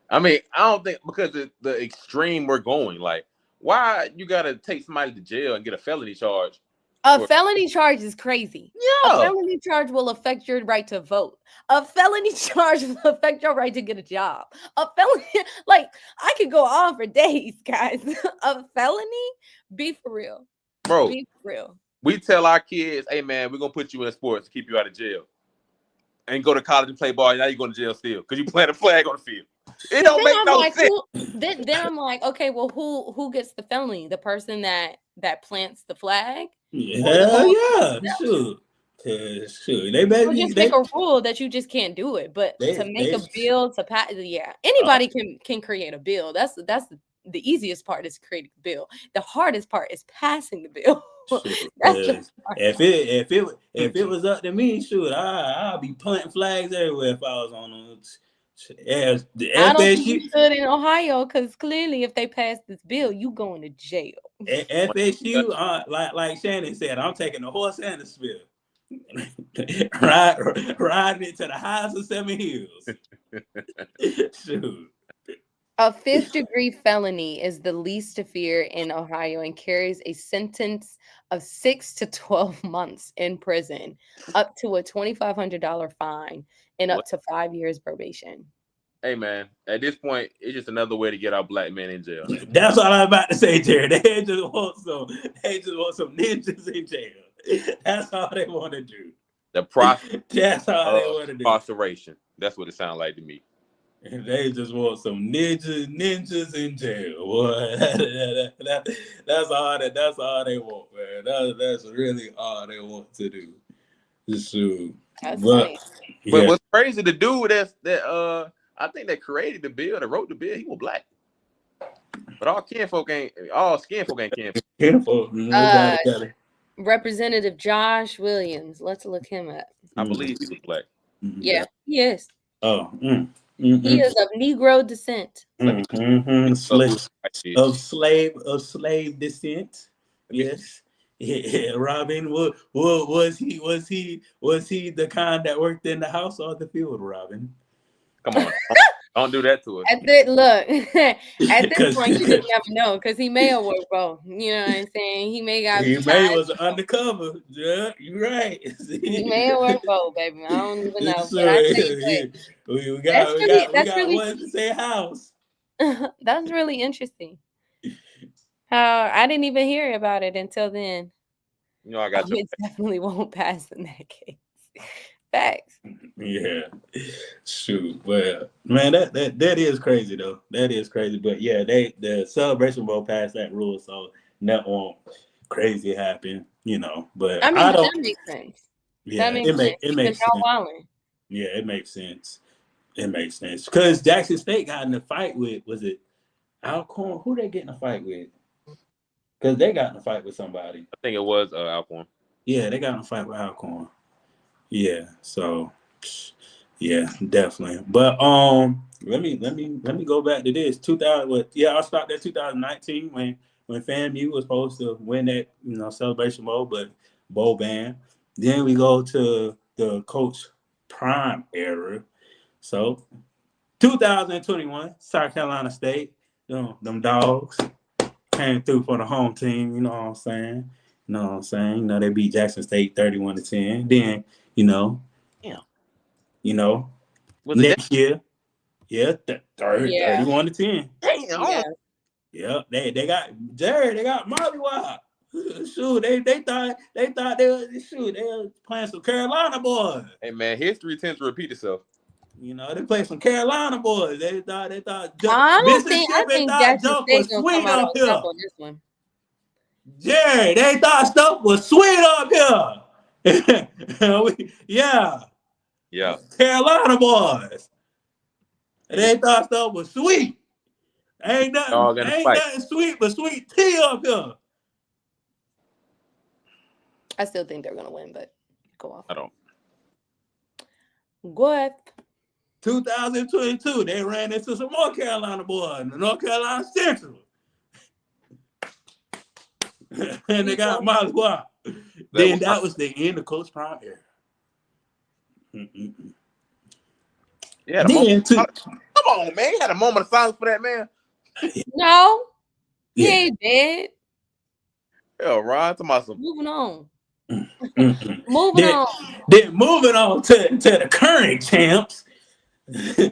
I mean, I don't think, because the extreme we're going, like, why you gotta take somebody to jail and get a felony charge? A felony charge is crazy. Yeah. A felony charge will affect your right to vote. A felony charge will affect your right to get a job. A felony, like, I could go on for days, guys. A felony? Be for real. Bro, be for real. We tell our kids, hey, man, we're going to put you in sports to keep you out of jail. And go to college and play ball, now you're going to jail still because you plant a flag on the field. It don't make no sense. Then I'm like, okay, well, who gets the felony? The person that plants the flag? Yeah, sure. They just make a rule that you just can't do it. But to make a bill to pass, anybody can create a bill. That's the easiest part is creating a bill. The hardest part is passing the bill. If it was up to me, I'll be planting flags everywhere if I was on them. I don't think you stood in Ohio because clearly, if they pass this bill, you going to jail. FSU, like Shannon said, I'm taking the horse and the spear, riding it to the highest of 7 hills. Shoot. A 5th-degree felony is the least severe in Ohio and carries a sentence of 6 to 12 months in prison, up to a $2,500 fine, and up to 5 years probation. Hey, man, at this point, it's just another way to get our black men in jail. That's all I'm about to say, Jared. They just want some ninjas in jail. That's all they want to do. That's all they want to do. Incarceration. That's what it sounds like to me. They just want some ninjas in jail. Boy. That's all they want, man. That's really all they want to do. That's funny. But what's crazy, the dude that I think that created the bill, that wrote the bill, he was black. But all skin folk ain't kinfolk. Representative Josh Williams. Let's look him up. I believe he was black. Yeah, he is. Oh. He is of Negro descent. Of slave descent. Yes. Yeah, Robin. Was he the kind that worked in the house or the field, Robin? Come on. Don't do that to us. At this point, you just never know, because he may have worked both. You know what I'm saying? He may was undercover. Yeah, you're right. He may have worked both, baby. I don't even know. But I tell you what, we got one to say house. That's really interesting. I didn't even hear about it until then. I got you. It definitely won't pass in that case. Facts. Yeah, shoot. Well, man, that is crazy though. That is crazy. But yeah, the Celebration Bowl passed that rule, so that won't crazy happen. But I mean, that makes sense. Yeah, it makes sense. Yeah, it makes sense. It makes sense because Jackson State got in a fight with, was it Alcorn? Who they get in a fight with? Because they got in a fight with somebody. I think it was Alcorn. Yeah, they got in a fight with Alcorn. Yeah, so yeah, definitely. But let me go back to this. 2000. Yeah, I started at 2019 when FAMU was supposed to win that celebration bowl, but bowl ban. Then we go to the Coach Prime era. So 2021, South Carolina State, them dogs came through for the home team. You know what I'm saying? They beat Jackson State 31-10. Then you know Yeah. was next year, yeah, Yeah. 31-10. Damn. Yeah. Yeah, they got Jared. They got Molly Wild. Shoot, they thought they were playing some Carolina boys. Hey man, history tends to repeat itself. They played some Carolina boys. They thought I Mississippi think thought Jackson junk State was gonna sweet come out up on here. top on this one. Jared, they thought stuff was sweet up here. Yeah. Yeah. Carolina boys. They thought stuff was sweet. Ain't nothing sweet but sweet tea up here. I still think they're gonna win, but go off. I don't. Go ahead. 2022, they ran into some more Carolina boys, North Carolina Central. And they got Molly Wild. Then that was the end of Coach Prime era. Yeah, come on, man. You had a moment of silence for that man. No, he ain't dead. Yeah, Rod, moving on. Moving on to the current champs. To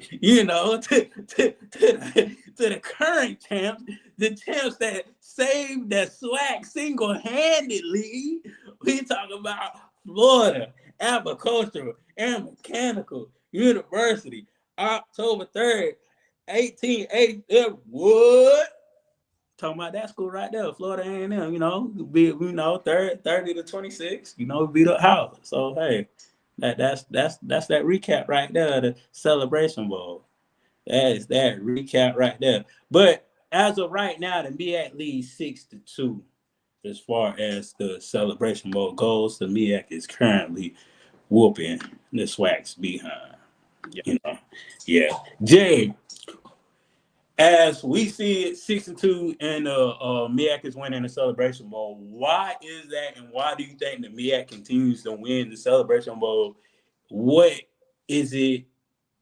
the current champs, the champs that saved the SWAC single-handedly. We talk about Florida Agricultural and Mechanical University, October 3rd, 1880. What? Talking about that school right there, Florida A&M. Be 30 to 26. Beat up Howard. So hey. That's that recap right there, the Celebration Bowl. That is that recap right there. But as of right now, the MEAC leads 6-2 as far as the Celebration Bowl goes. The MEAC is currently whooping the SWAC's behind. Yeah. Jay, as we see it, 6-2, and MEAC is winning the Celebration Bowl. Why is that, and why do you think the MEAC continues to win the Celebration Bowl? What is it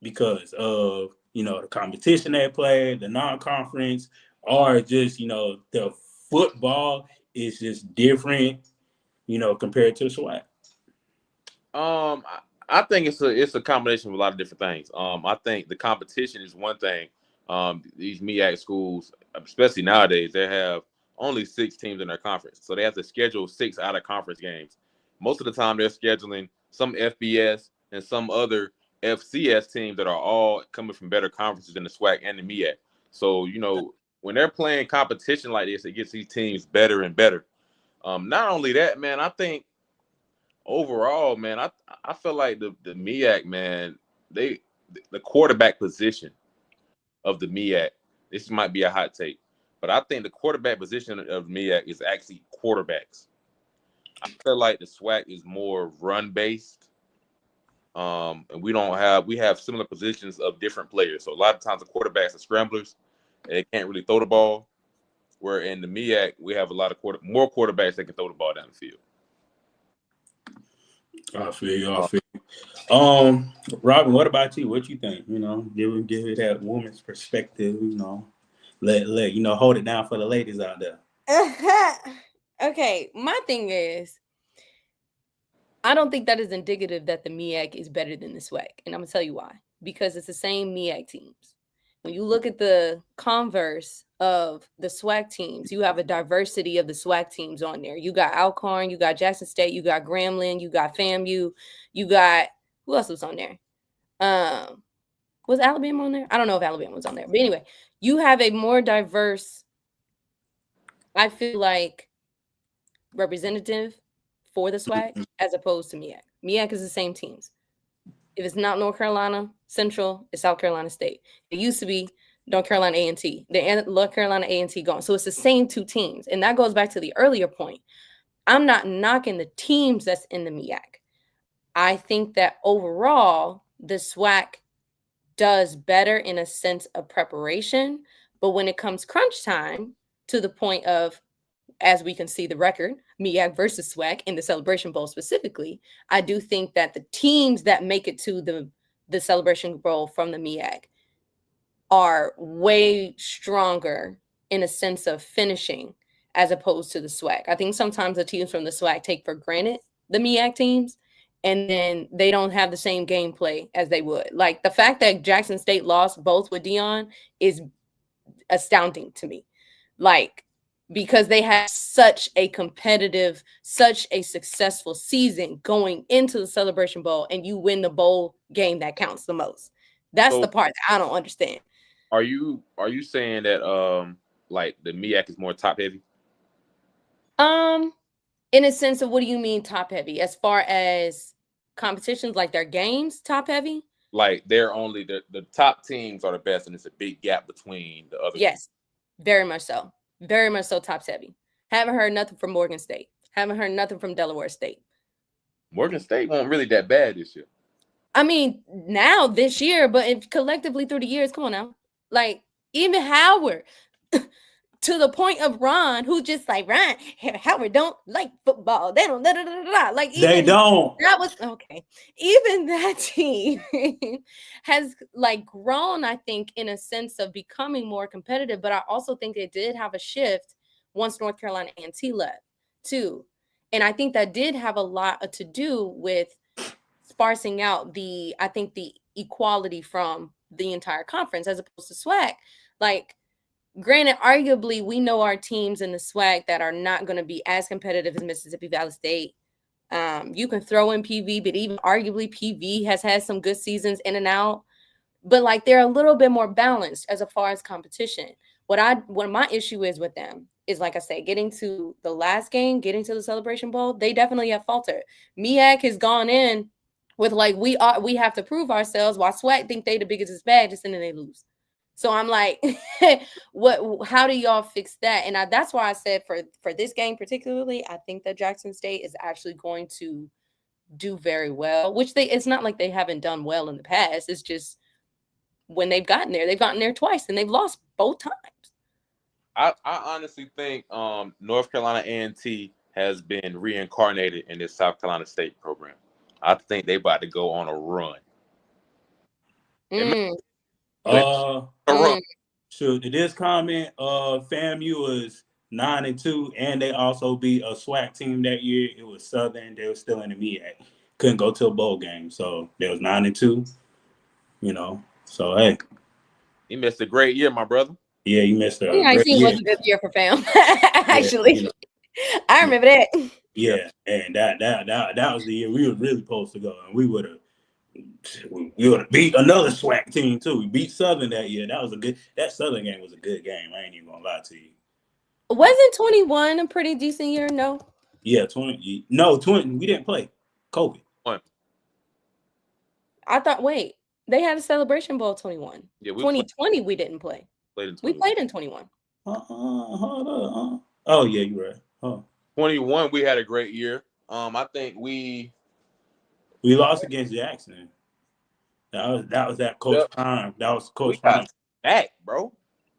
because of, the competition they play, the non-conference, or just, the football is just different, compared to the SWAC? I think it's a combination of a lot of different things. I think the competition is one thing. These MEAC schools, especially nowadays, they have only 6 teams in their conference. So they have to schedule 6 out-of-conference games. Most of the time, they're scheduling some FBS and some other FCS teams that are all coming from better conferences than the SWAC and the MEAC. So, when they're playing competition like this, it gets these teams better and better. Not only that, man, I think overall, man, I feel like the MEAC, man, the quarterback position of the MEAC, this might be a hot take, but I think the quarterback position of MEAC is actually quarterbacks. I feel like the SWAC is more run-based. And we have similar positions of different players. So a lot of times the quarterbacks are scramblers and they can't really throw the ball. Where in the MEAC, we have a lot of more quarterbacks that can throw the ball down the field. I feel you. Robin, what about you? What you think? Give it that woman's perspective. Let hold it down for the ladies out there. Okay, my thing is, I don't think that is indicative that the MEAC is better than the SWAC, and I'm gonna tell you why. Because it's the same MEAC teams. When you look at the converse of the SWAC teams, you have a diversity of the SWAC teams on there. You got Alcorn, you got Jackson State, you got Grambling, you got FAMU, you got who else was on there? Was Alabama on there? I don't know if Alabama was on there, but anyway, you have a more diverse, I feel like, representative for the SWAC as opposed to MEAC. MEAC is the same teams. If it's not North Carolina Central, it's South Carolina State. It used to be North Carolina A&T. The North Carolina A&T gone. So it's the same 2 teams. And that goes back to the earlier point. I'm not knocking the teams that's in the MEAC. I think that overall, the SWAC does better in a sense of preparation. But when it comes crunch time, to the point of, as we can see the record, MEAC versus SWAC in the Celebration Bowl specifically, I do think that the teams that make it to the Celebration Bowl from the MEAC are way stronger in a sense of finishing as opposed to the SWAC. I think sometimes the teams from the SWAC take for granted the MEAC teams, and then they don't have the same gameplay as they would. Like the fact that Jackson State lost both with Dion is astounding to me. Like, because they had such a competitive, such a successful season going into the Celebration Bowl, and you win the bowl game that counts the most. That's the part that I don't understand. Are you saying that like the MEAC is more top heavy? In a sense of, what do you mean top heavy? As far as competitions, like their games top heavy? Like they're only the top teams are the best, and it's a big gap between the other. Yes, very much so. Very much so top heavy. Haven't heard nothing from Morgan State. Haven't heard nothing from Delaware State. Morgan State wasn't really that bad this year. I mean, now this year, but if collectively through the years, come on now. Like, even Howard, to the point of Ron, who just like, Ron, Howard don't like football. They don't, like, even they don't. That was okay. Even that team has like grown, I think, in a sense of becoming more competitive. But I also think it did have a shift once North Carolina A&T left too. And I think that did have a lot to do with sparsing out the equality from the entire conference as opposed to SWAC. Like, granted, arguably, we know our teams in the SWAC that are not going to be as competitive as Mississippi Valley State. You can throw in PV, but even arguably PV has had some good seasons in and out. But like, they're a little bit more balanced as far as competition. What my issue is with them is, like I said, getting to the last game, getting to the Celebration Bowl, they definitely have faltered. MEAC has gone in with like, we have to prove ourselves, while SWAC think they the biggest bad, just and then they lose. So I'm like, how do y'all fix that? And that's why I said for this game particularly, I think that Jackson State is actually going to do very well, which it's not like they haven't done well in the past. It's just when they've gotten there twice and they've lost both times. I honestly think North Carolina A&T has been reincarnated in this South Carolina State program. I think they about to go on a run. Shoot, to this comment, FAMU was 9-2, and they also beat a SWAC team that year. It was Southern. They were still in the MEAC. Couldn't go to a bowl game, so they was 9-2. You know, so hey, you missed a great year, my brother. Yeah, you missed a great year. It was a good year for FAM. Actually, you know, I remember that. Yeah, and that was the year we were really supposed to go, and we would have beat another SWAC team too. We beat Southern that year. That Southern game was a good game. I ain't even gonna lie to you. Wasn't 21 a pretty decent year? No. Yeah, 20. No, 20. We didn't play. COVID. What? I thought. Wait, they had a Celebration Bowl 21. Yeah, 2020 we didn't play. We played in 21. Hold on. Oh yeah, you're right. Oh. 21, we had a great year. I think we lost against Jackson. That was that Coach Prime. That was Coach Prime. Smacked, bro.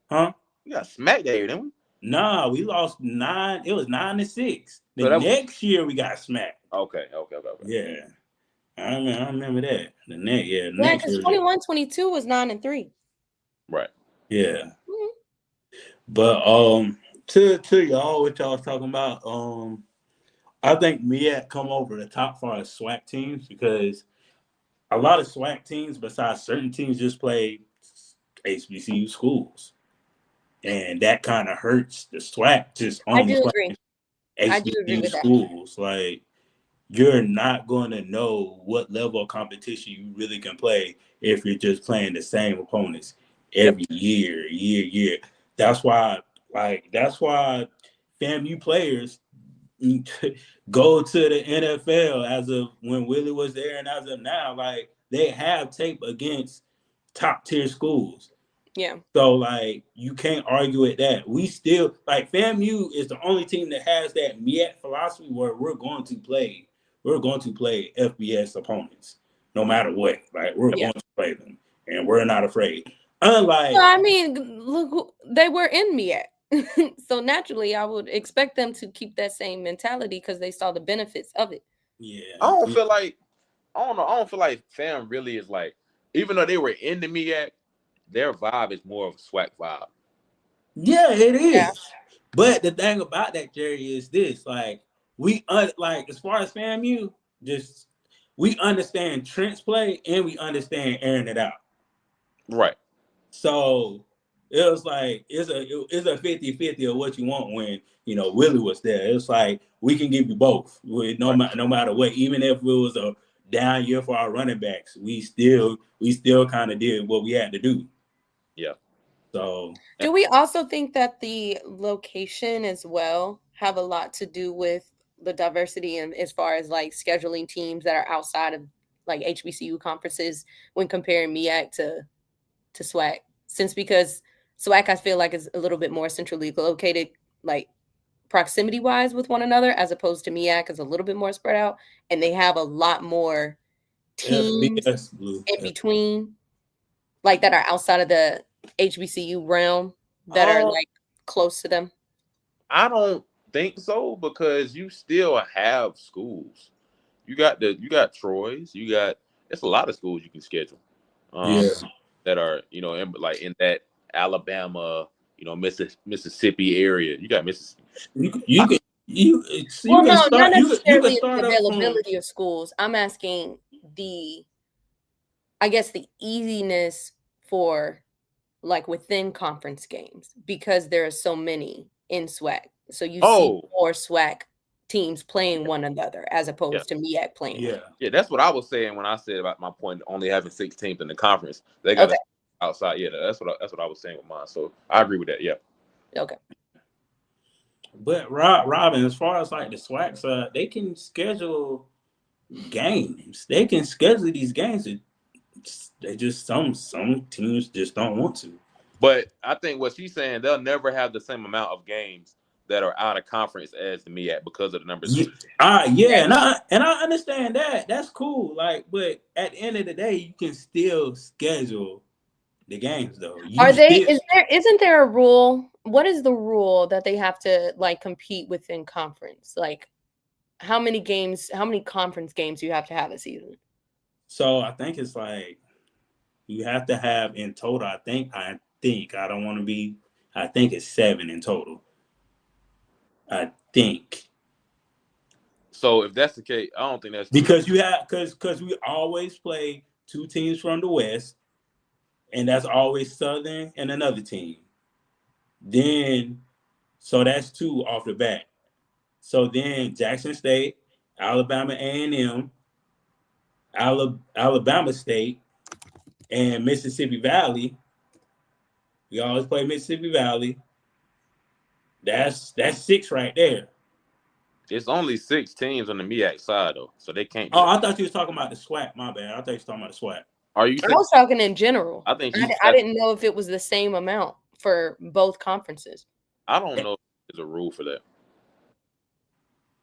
Huh? We got smacked that year, didn't we? Nah, we lost 9. It was 9-6. The next year we got smacked. Okay. Yeah. I remember that. The next year. Yeah, because 21-22 was 9-3. Right. Yeah. Mm-hmm. But to y'all, what y'all was talking about, I think MEAC come over the top for our SWAC teams because a lot of SWAC teams, besides certain teams, just play HBCU schools. And that kind of hurts the SWAC just only playing HBCU schools. Like, you're not going to know what level of competition you really can play if you're just playing the same opponents every year. That's why FAMU players go to the NFL as of when Willie was there and as of now. Like, they have tape against top tier schools. Yeah. So like you can't argue with that. We still like FAMU is the only team that has that MEAC philosophy where we're going to play. We're going to play FBS opponents no matter what. Like we're Yeah. going to play them, and we're not afraid. Unlike, Well, I mean, look, they were in me at. So naturally, I would expect them to keep that same mentality because they saw the benefits of it. I yeah, don't feel like I don't know. I don't feel like fam really is like, even though they were in the MEAC, their vibe is more of a SWAC vibe. yeah, it Yeah. is. But the thing about that, Jerry, is this: like like as far as FAMU, just we understand Trent's play and we understand airing it out. Right. So it was like it's a 50-50 of what you want when Willie was there. It's like we can give you both with Right. no matter what. Even if it was a down year for our running backs, we still kind of did what we had to do. Yeah. So Do we also think that the location as well have a lot to do with the diversity and as far as like scheduling teams that are outside of like HBCU conferences when comparing MEAC to SWAC? Since because SWAC I feel like is a little bit more centrally located, like proximity wise with one another, as opposed to MEAC is a little bit more spread out, and they have a lot more teams FBS blue. in between, like that are outside of the HBCU realm that are Um, like close to them. I don't think so because you still have schools. You got Troy's. It's a lot of schools you can schedule. Um, Yeah, that are in that Alabama, Mississippi area. You got Mississippi. you can Well, no, not you can necessarily the start up from. availability of schools. I'm asking the, I guess, the easiness for like within conference games because there are so many in SWAC. So you see Oh, more SWAC teams playing one another as yeah, opposed to MEAC playing one. Yeah, yeah. That's what I was saying when I said about my point only having 6 teams in the conference. They got Okay. us outside. Yeah, that's what I was saying with mine. So I agree with that. Yeah. Okay. but Robin, as far as like the SWAC side, they can schedule games. They can schedule these games. They just some teams just don't want to. But I think what she's saying, they'll never have the same amount of games that are out of conference as the MEAC because of the numbers. Yeah, Yeah. yeah, and I understand that. That's cool. Like, but at the end of the day, you can still schedule the games though. Are You they, still isn't there a rule? What is the rule that they have to like compete within conference? Like how many games, how many conference games you have to have a season? so I think it's like you have to have in total. I think I don't want to be. I think it's 7 in total. I think So if that's the case, I don't think that's true. because you have because we always play 2 teams from the West, and that's always Southern and another team. Then so that's 2 off the bat. So then Jackson State, Alabama A&M, Alabama State, and Mississippi Valley. We always play Mississippi Valley. That's 6 right there. It's only 6 teams on the MEAC side though, so they can't do Oh, that. I thought you was talking about the SWAC. My bad. I thought you was talking about the SWAC. Are you I saying? was talking in general. I think I didn't know if it was the same amount for both conferences. I don't know if there's a rule for that.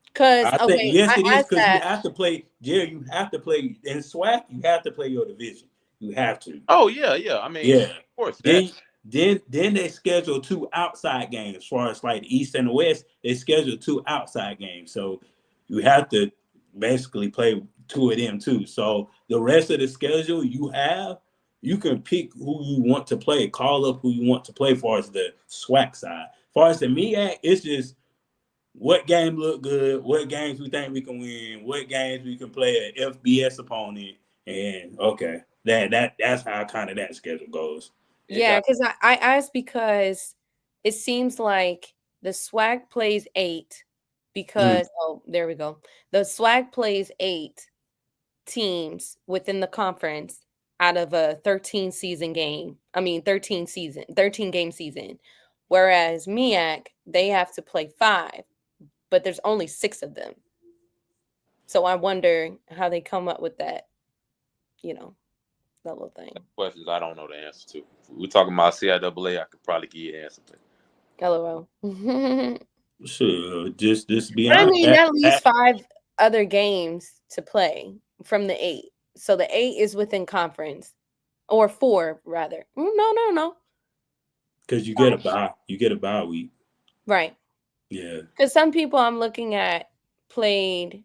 Because, I think okay, yes, I it is asked because you that. have to play. Jerry, you have to play in SWAC. You have to play your division. You have to. Oh yeah, yeah. I mean, Yeah. of course that. Then they schedule 2 outside games. As far as like the East and the West, they schedule 2 outside games. So you have to basically play 2 of them too. So the rest of the schedule you can pick who you want to play, call up who you want to play. As far as the SWAC side, as far as the MEAC, it's just what game look good, what games we think we can win, what games we can play an FBS opponent, and okay, that's how kind of that schedule goes. Yeah, because I asked because it seems like the SWAC plays 8 because, oh, there we go. The SWAC plays 8 teams within the conference out of a 13 season game. I mean, 13 game season. Whereas MEAC, they have to play 5, but there's only 6 of them. So I wonder how they come up with that, you know, that little thing? Questions I don't know the answer to. If we're talking about CIAA, I could probably give you an answer to. LOL. Sure, just be But I honest. mean, that leaves 5 other games to play from the 8. So the 8 is within conference, or 4 rather. No. Because you get a bye. You get a bye week. Right. Yeah. Because some people I'm looking at played,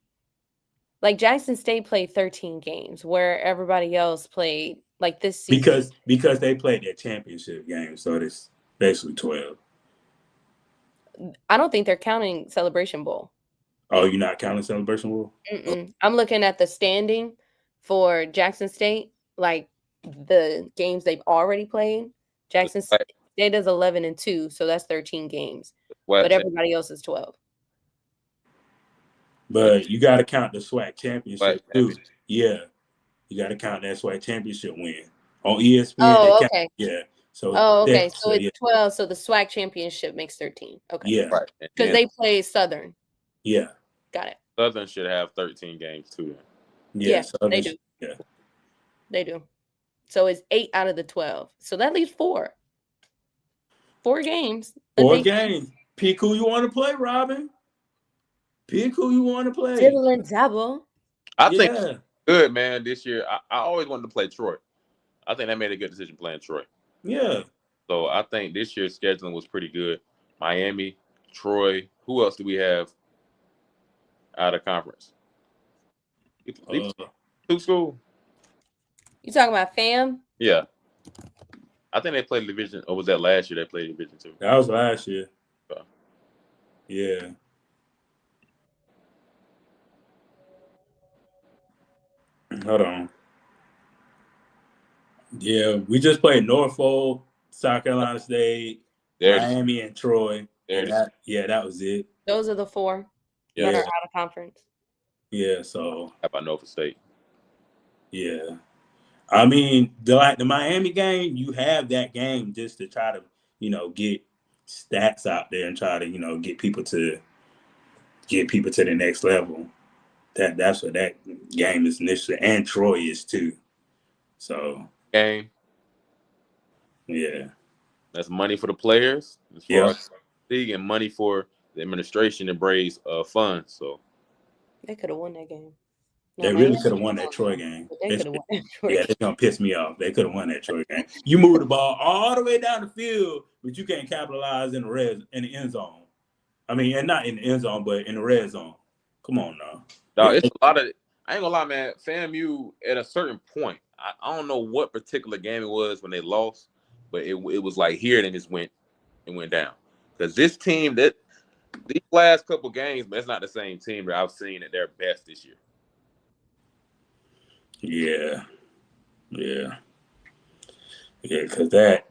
like Jackson State played 13 games, where everybody else played like this season. Because they played their championship game, so it's basically 12. I don't think they're counting Celebration Bowl. Oh, you're not counting Celebration Bowl? I'm looking at the standing for Jackson State, like the games they've already played. Jackson State is 11-2, so that's 13 games. But everybody else is 12. But you got to count the SWAC championship too. Yeah, you got to count that SWAC championship win on ESPN. Oh, okay. Yeah. So. Oh, okay. So it's 12. So the SWAC championship makes 13. Okay. Yeah. Right. Because they play Southern. Yeah. Got it. Southern should have 13 games too. Yeah, they do. Yeah. They do. So it's 8 out of the 12. So that leaves 4. 4 games. 4 games. Pick who you want to play, Robin. Pick who you want to play. Dibble and dabble. I think good, man. This year, I always wanted to play Troy. I think they made a good decision playing Troy. Yeah. So I think this year's scheduling was pretty good. Miami, Troy. Who else do we have out of conference? Two school. You talking about FAM? Yeah. I think they played division, or was that last year they played division 2? That was last year. Yeah. Hold on. Yeah, we just played Norfolk, South Carolina State, Miami, and Troy. That was it. Those are the 4 that are out of conference. Yeah, so. How about Norfolk State? Yeah. I mean, the Miami game, you have that game just to try to, get stats out there and try to, get people to the next level. That's what that game is initially, and Troy is too. So game. Yeah. That's money for the players, as far as league, and money for the administration and Braves funds. So they could have won that game. They really could have won that Troy game. They could have won that Troy game. Yeah, they're gonna piss me off. They could have won that Troy game. You move the ball all the way down the field, but you can't capitalize in the end zone. I mean, and not in the end zone, but in the red zone. Come on now. No, it's a lot of. I ain't gonna lie, man. FAMU at a certain point, I don't know what particular game it was when they lost, but it was like here and it just went down. Because this team, these last couple games, but it's not the same team that I've seen at their best this year. Yeah, because that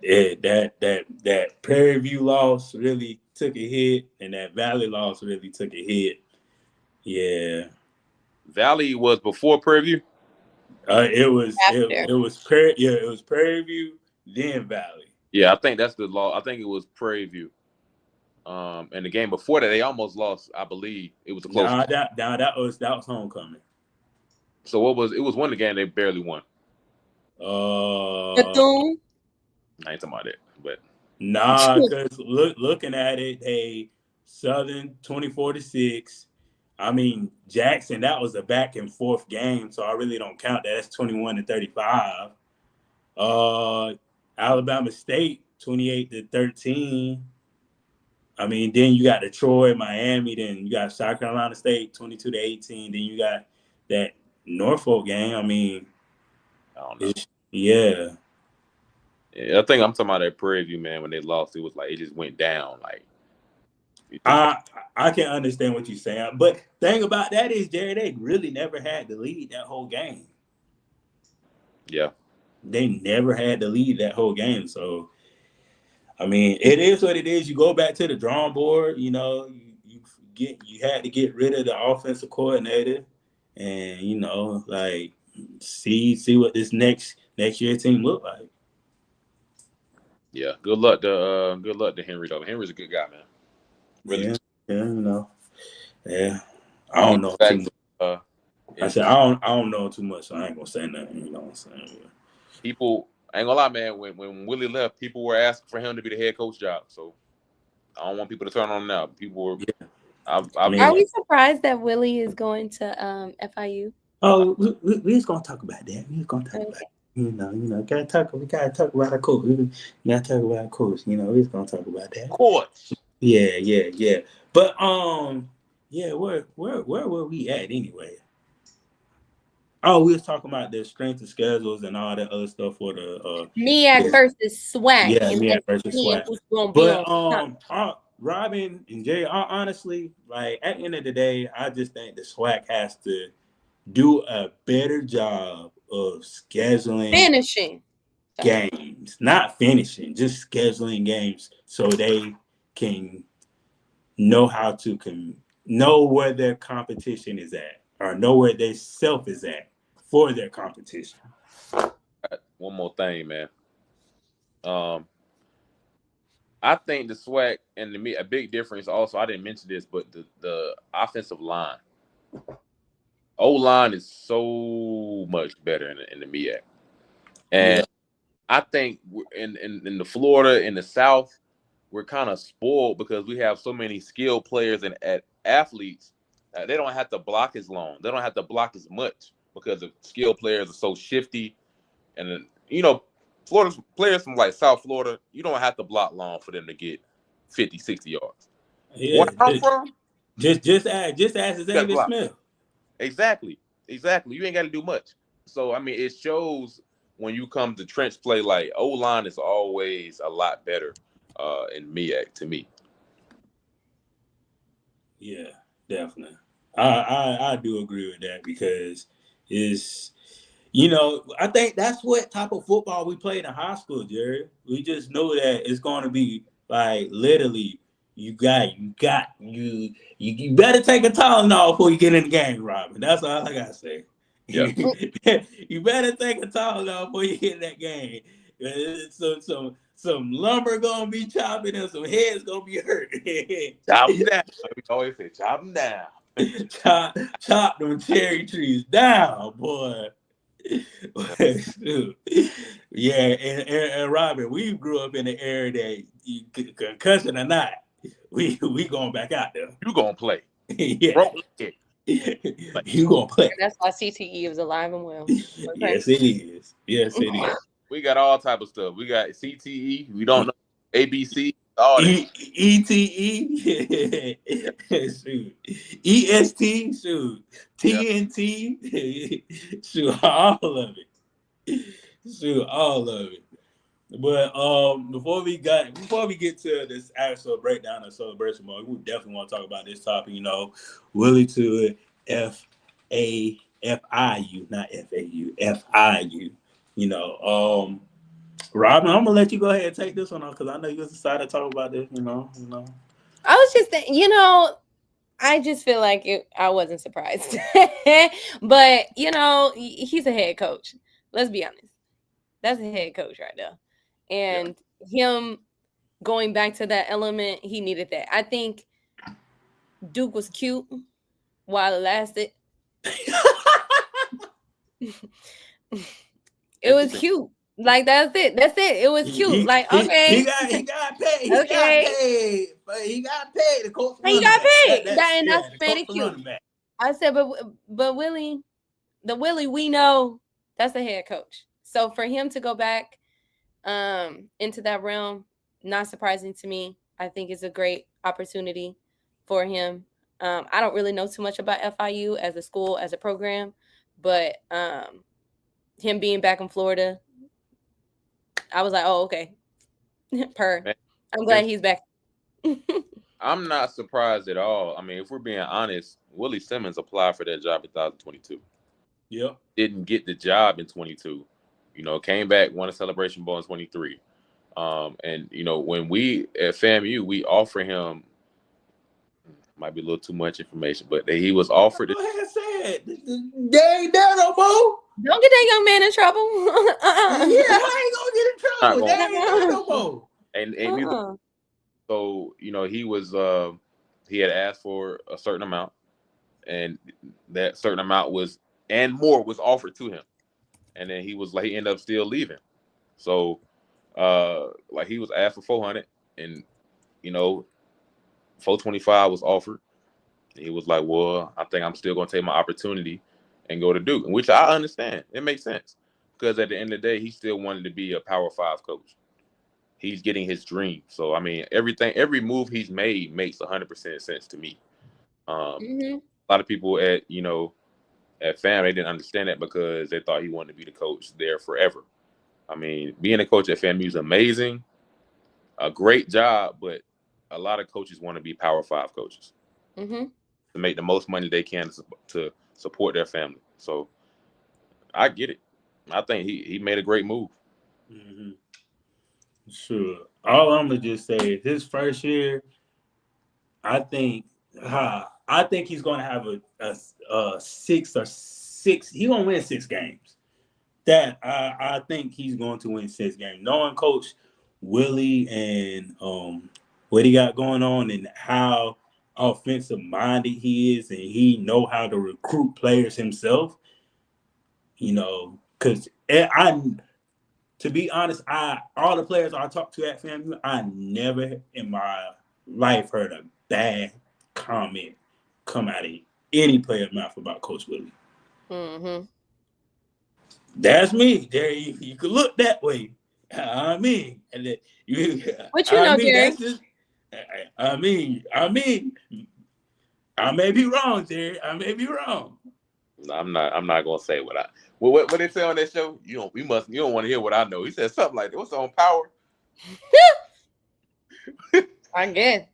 Prairie View loss really took a hit, and that Valley loss really took a hit. Yeah, Valley was before Prairie View. It was Prairie View, then Valley. Yeah, I think that's the law. I think it was Prairie View. And the game before that, they almost lost. I believe it was a close. That was homecoming. So what was it? Was one of the game they barely won. I ain't talking about that, but nah, because looking at it, hey, Southern 24-6. I mean, Jackson, that was a back and forth game, so I really don't count that. That's 21-35. Alabama State 28-13. I mean, then you got Detroit, Miami, then you got South Carolina State 22-18. Then you got that Norfolk game. I mean, I don't know. Yeah, I think I'm talking about that Prairie View, man. When they lost, it was like it just went down. Like I can understand what you're saying, but thing about that is, Jerry, they really never had to lead that whole game. Yeah, they never had to lead that whole game. So, I mean, it is what it is. You go back to the drawing board. You had to get rid of the offensive coordinator, and like see what this next year team look like. Yeah, good luck to Henry though. Henry's a good guy, man. Really. Yeah. I don't know too much. I said I don't know too much, so I ain't gonna say nothing. You know what I'm saying? People, I ain't gonna lie, man. When Willie left, people were asking for him to be the head coach job. So I don't want people to turn on him now. People were. Yeah. I've Are we surprised that Willie is going to FIU? Oh, we just gonna talk about that. We just gonna talk Okay. about it. You know, we gotta talk about our coach. We gotta talk about our coach. You know, we just gonna talk about that. coach. Yeah. But yeah, where were we at anyway? Oh, we was talking about the strength of schedules and all that other stuff for the MEAC versus SWAC. yeah, And me let's versus see SWAT. who's gonna be But on top. Robin and Jay, honestly, like at the end of the day, I just think the SWAC has to do a better job of scheduling Finishing. games, not finishing, just scheduling games so they can know how to know where their competition is at or know where their self is at for their competition. One more thing, man. I think the SWAC and a big difference also, I didn't mention this, but the offensive line. O-line is so much better in the MEAC. And Yeah. I think in the Florida, in the South, we're kind of spoiled because we have so many skilled players and athletes. They don't have to block as long. They don't have to block as much because the skilled players are so shifty. And then, Florida's players from like South Florida, you don't have to block long for them to get 50, 60 yards. Yeah, Where I'm from, just ask Xavier Smith. Exactly. You ain't got to do much. So, I mean, it shows when you come to trench play, like O-line is always a lot better in MEAC to me. Yeah, definitely. I do agree with that because it's I think that's what type of football we played in high school, Jerry. We just know that it's going to be like literally you better take a Tylenol before you get in the game, Robin. That's all I gotta say. Yeah. You better take a Tylenol before you get in that game. Some lumber gonna be chopping and some heads gonna be hurt. Chop them down. We always say chop them down. chop them cherry trees down, boy. Yeah, and Robin, we grew up in the era that concussion or not, we going back out there. You gonna play? Yeah, you gonna play? That's why CTE is alive and well. Okay. Yes, it is. Yes, it is. We got all type of stuff. We got CTE. We don't know ABC. All that. ETE, shoot, EST, shoot, TNT, shoot, all of it. But before we get to this actual breakdown of celebration mode, we definitely want to talk about this topic. Willie to FIU, not FAU, FIU. Robin, I'm gonna let you go ahead and take this one on because I know you was excited to talk about this. I was just, I just feel like I wasn't surprised, but he's a head coach. Let's be honest, that's a head coach right there, and him going back to that element, he needed that. I think Duke was cute while it lasted. It was cute. Like that's it. It was cute. Okay. He got paid. He got paid. The coach. He got paid. That's pretty cute. I said, but Willie, the Willie we know, that's the head coach. So for him to go back into that realm, not surprising to me. I think it's a great opportunity for him. I don't really know too much about FIU as a school, as a program, but him being back in Florida, I was like, oh, okay. I'm glad he's back. I'm not surprised at all. I mean, if we're being honest, Willie Simmons applied for that job in 2022. Yep. Didn't get the job in 22. Came back, won a Celebration Bowl in 23. And when we at FAMU, we offer him, might be a little too much information, but he was offered. Go ahead and say it. They ain't there no more. Don't get that young man in trouble. Yeah, I ain't gonna get in trouble. They ain't there no more. And so he was he had asked for a certain amount, and that certain amount and more was offered to him. and then he ended up still leaving. So, like he was asked for 400, and 425 was offered. He was like, "Well, I think I'm still gonna take my opportunity and go to Duke," which I understand. It makes sense because at the end of the day, he still wanted to be a Power 5 coach. He's getting his dream. So I mean, every move he's made makes 100% sense to me. A lot of people at FAM, they didn't understand that because they thought he wanted to be the coach there forever. I mean, being a coach at FAMU is amazing, a great job, but a lot of coaches want to be Power 5 coaches to make the most money they can to support their family. So I get it. I think he made a great move. Sure. All I'm gonna just say is his first year, I think he's gonna have a 6 or 6. He's gonna win 6 games. That I think he's going to win 6 games. Knowing Coach Willie and what he got going on and how offensive minded he is, and he know how to recruit players himself. Because to be honest, all the players I talked to at FAMU, I never in my life heard a bad comment come out of any player's mouth about Coach Willie. That's me. There, you could look that way. I mean, and that what Jerry? That's just. I mean, I may be wrong, Jerry. I may be wrong. No, I'm not gonna say what they say on that show. You don't want to hear what I know. He said something like, "What's on Power?" I guess.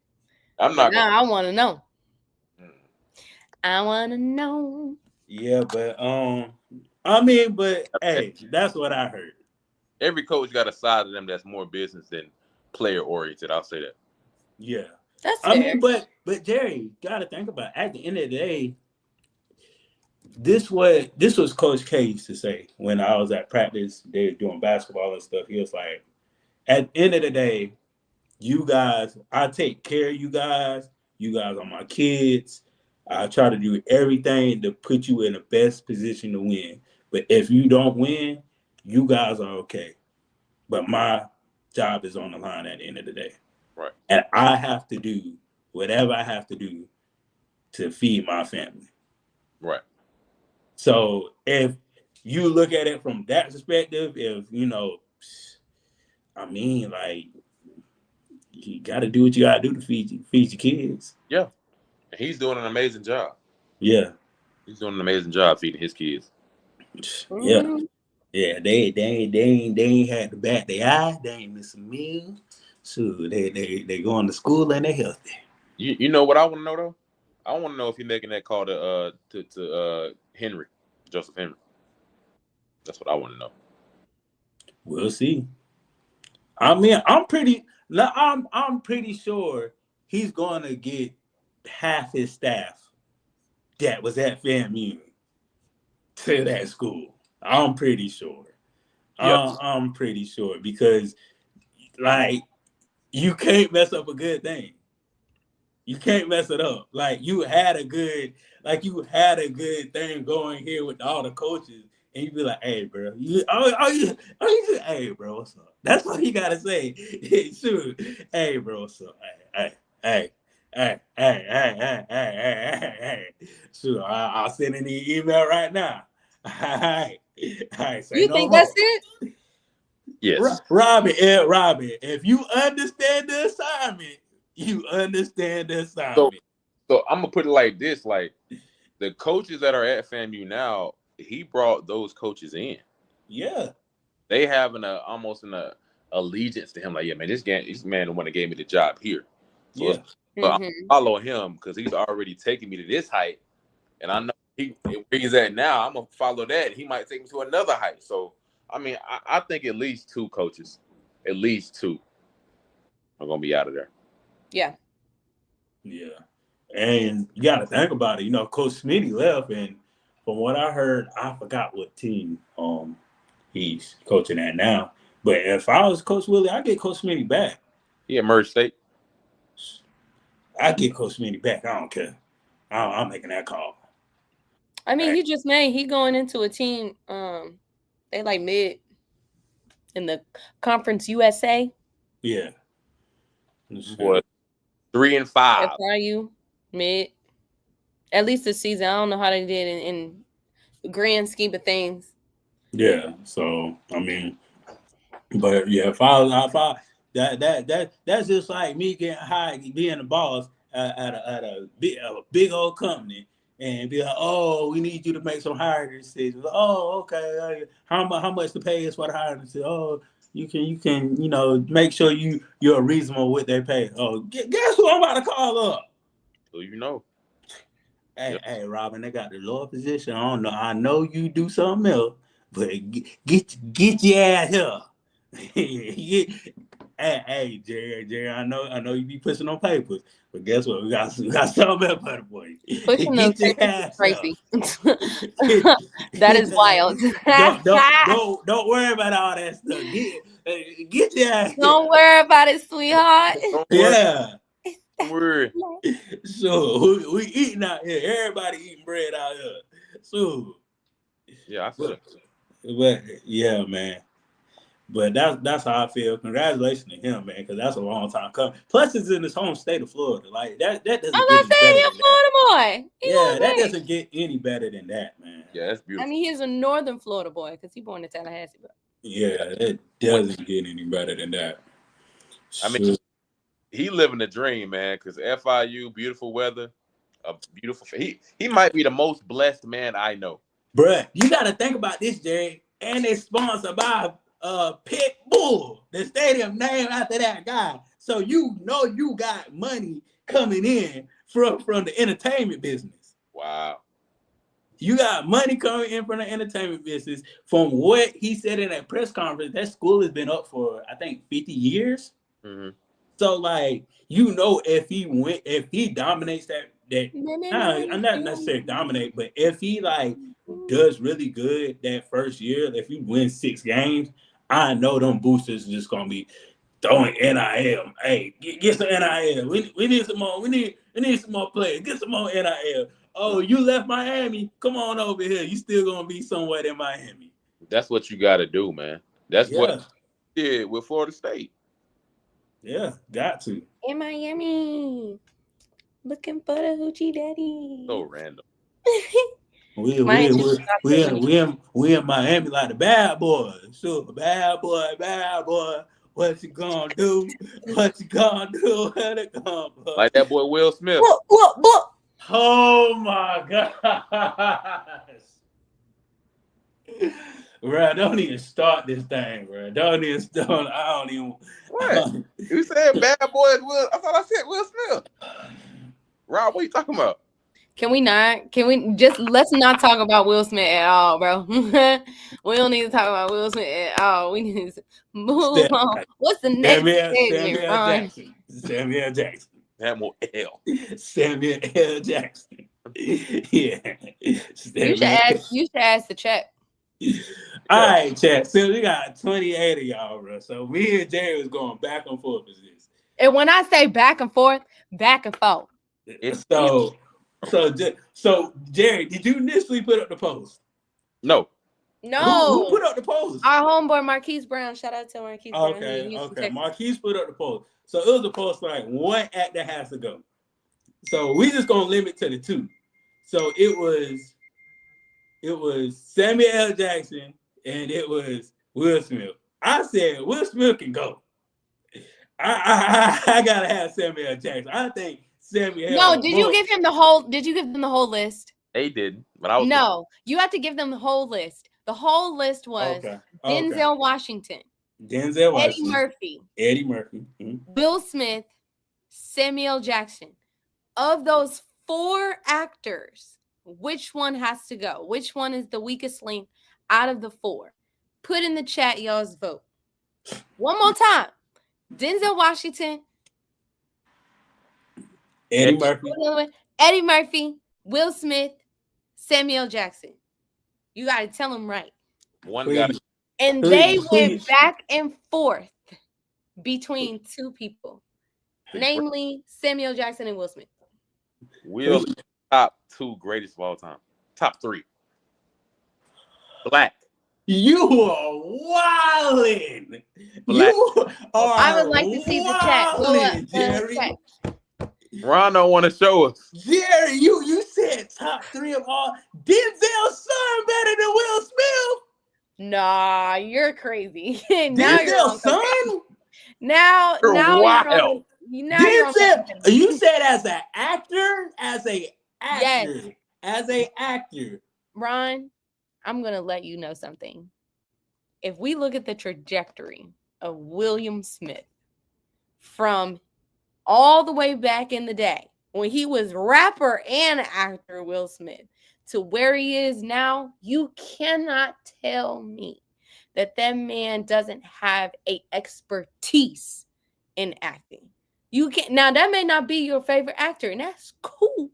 I'm not. I want to know. I want to know. Yeah, but hey, that's what I heard. Every coach got a side of them that's more business than player oriented. I'll say that. Yeah, that's fair. But Jerry, gotta think about it. At the end of the day, this was Coach K used to say when I was at practice. They were doing basketball and stuff. He was like, at the end of the day, you guys, I take care of you guys. You guys are my kids. I try to do everything to put you in the best position to win. But if you don't win, you guys are okay. But my job is on the line at the end of the day. Right. And I have to do whatever I have to do to feed my family. Right. So if you look at it from that perspective, you got to do what you got to do to feed your kids. Yeah. And he's doing an amazing job. Yeah. He's doing an amazing job feeding his kids. Yeah. Yeah, they ain't had to bat their eye. They ain't missing meals. So they going to school and they healthy. You know what I want to know though? I want to know if he's making that call to Henry, Joseph Henry. That's what I want to know. We'll see. I mean, I'm pretty sure he's going to get half his staff that was at FAMU to that school. I'm pretty sure. Yep. I'm pretty sure because, like, you can't mess up a good thing. You can't mess it up. Like, you had a good thing going here with all the coaches, and you be like, "Hey, bro, hey, bro, what's up?" That's what he gotta say. Sure. Hey, bro, what's up? Hey. Sure, I'll send an email right now. All right. You think that's it? Yes. Robbie, if you understand the assignment, you understand the assignment. So I'm gonna put it like this: like the coaches that are at FAMU now, he brought those coaches in. Yeah. They have almost an allegiance to him. Like, yeah, man, this man the one that gave me the job here. So, I follow him because he's already taken me to this height, and I know where he's at now. I'm gonna follow that. He might take me to another height. So, I mean, I think at least 2 coaches, are gonna be out of there. Yeah. Yeah. And you got to think about it. Coach Smitty left, and from what I heard, I forgot what team he's coaching at now. But if I was Coach Willie, I'd get Coach Smitty back. He at Merge State. I'd get Coach Smitty back. I don't care. I'm making that call. I mean, he going into a team They like mid in the Conference USA. Yeah. Boy, 3 and 5. FIU mid. At least this season, I don't know how they did in the grand scheme of things. Yeah. So I mean, but yeah, that's just like me getting hired, being the boss at a big old company, and be like, oh, we need you to make some hiring decisions. Oh, okay. How much to pay is for the hiring decision? Oh, you can make sure you're reasonable with their pay. Oh, guess who I'm about to call up? So you know. Hey, Robin, they got the lower position. I don't know. I know you do something else, but get your ass here. Hey, Jerry, I know you be pushing on papers, but guess what? We got something else better for you. Pushing those Get your papers is ass crazy. here. That is wild. Don't worry about all that stuff. Get your ass Don't here. worry about it, sweetheart. Don't worry. Yeah. Don't worry. So we eating out here. Everybody eating bread out here. So Yeah, I feel it. but yeah, man. But that's how I feel. Congratulations to him, man, because that's a long time coming. Plus, it's in his home state of Florida. Like that doesn't I'm get not any better saying than you're a that. Florida boy. Yeah, that doesn't get any better than that, man. Yeah, that's I beautiful. mean, he's a northern Florida boy because he's born in Tallahassee. But Yeah, it doesn't get any better than that. I mean, he living the dream, man. Because FIU, beautiful weather, a beautiful. He might be the most blessed man I know. Bruh, you got to think about this, Jerry. And it's sponsored by Pit Bull, the stadium named after that guy. So you got money coming in from the entertainment business. Wow. You got money coming in from the entertainment business. From what he said in that press conference, that school has been up for, I think, 50 years. Mm-hmm. So, like, if he dominates that, I'm not necessarily dominate, but if he like does really good that first year, if he wins 6 games, I know them boosters are just gonna be throwing NIL. Hey, get some NIL. We need some more. We need some more players. Get some more NIL. Oh, you left Miami? Come on over here. You still gonna be somewhere in Miami. That's what you got to do, man. That's what he did with Florida State. Yeah, got to. in Miami, looking for the hoochie daddy. So random. We in Miami like the bad boys. So bad boy. What you gonna do? What you gonna do? Like that boy Will Smith. What? Oh my gosh. Bro, don't even start this thing, bro. Don't even start. I don't even. What? You said bad boys Will. I thought I said Will Smith. Rob, what are you talking about? Can we not? Can we just let's not talk about Will Smith at all, bro? We don't need to talk about Will Smith at all. We need to move on. What's the next segment, Ron? Samuel Jackson. Samuel L. Samuel L. Jackson. Yeah. You should ask the chat. All right, chat. So we got 28 of y'all, bro. So me and Jerry was going back and forth with this. And when I say back and forth, back and forth. So Jerry, did you initially put up the post? No. Who put up the post? Our homeboy Marquise Brown. Shout out to Marquise Brown. Okay. Marquise put up the post. So it was a post like one actor has to go. So we just gonna limit to the 2. So it was Samuel L. Jackson and it was Will Smith. I said Will Smith can go. I gotta have Samuel L. Jackson. I think Samuel. No, did you give them the whole list? They didn't, but I was. No, you have to give them the whole list. The whole list was Denzel Washington, Eddie Murphy, Will Smith, Samuel Jackson. Of those 4 actors, which one has to go? Which one is the weakest link out of the 4? Put in the chat y'all's vote. One more time. Denzel Washington, Eddie Murphy, Will Smith, Samuel Jackson. You got to tell them right. They went back and forth between 2 people, namely Samuel Jackson and Will Smith. Will top 2 greatest of all time. Top 3. Black. You are wildin'. You are I would like to see the chat go up. Jerry. Ron don't want to show us. Jerry, you said top 3 of all. Denzel's son better than Will Smith. Nah, you're crazy. Denzel's son? Now You're wild. Denzel, you said as an actor, Yes. as a actor. Ron, I'm gonna let you know something. If we look at the trajectory of William Smith from all the way back in the day when he was rapper and actor Will Smith to where he is now, you cannot tell me that man doesn't have a expertise in acting. You can't. Now that may not be your favorite actor, and that's cool.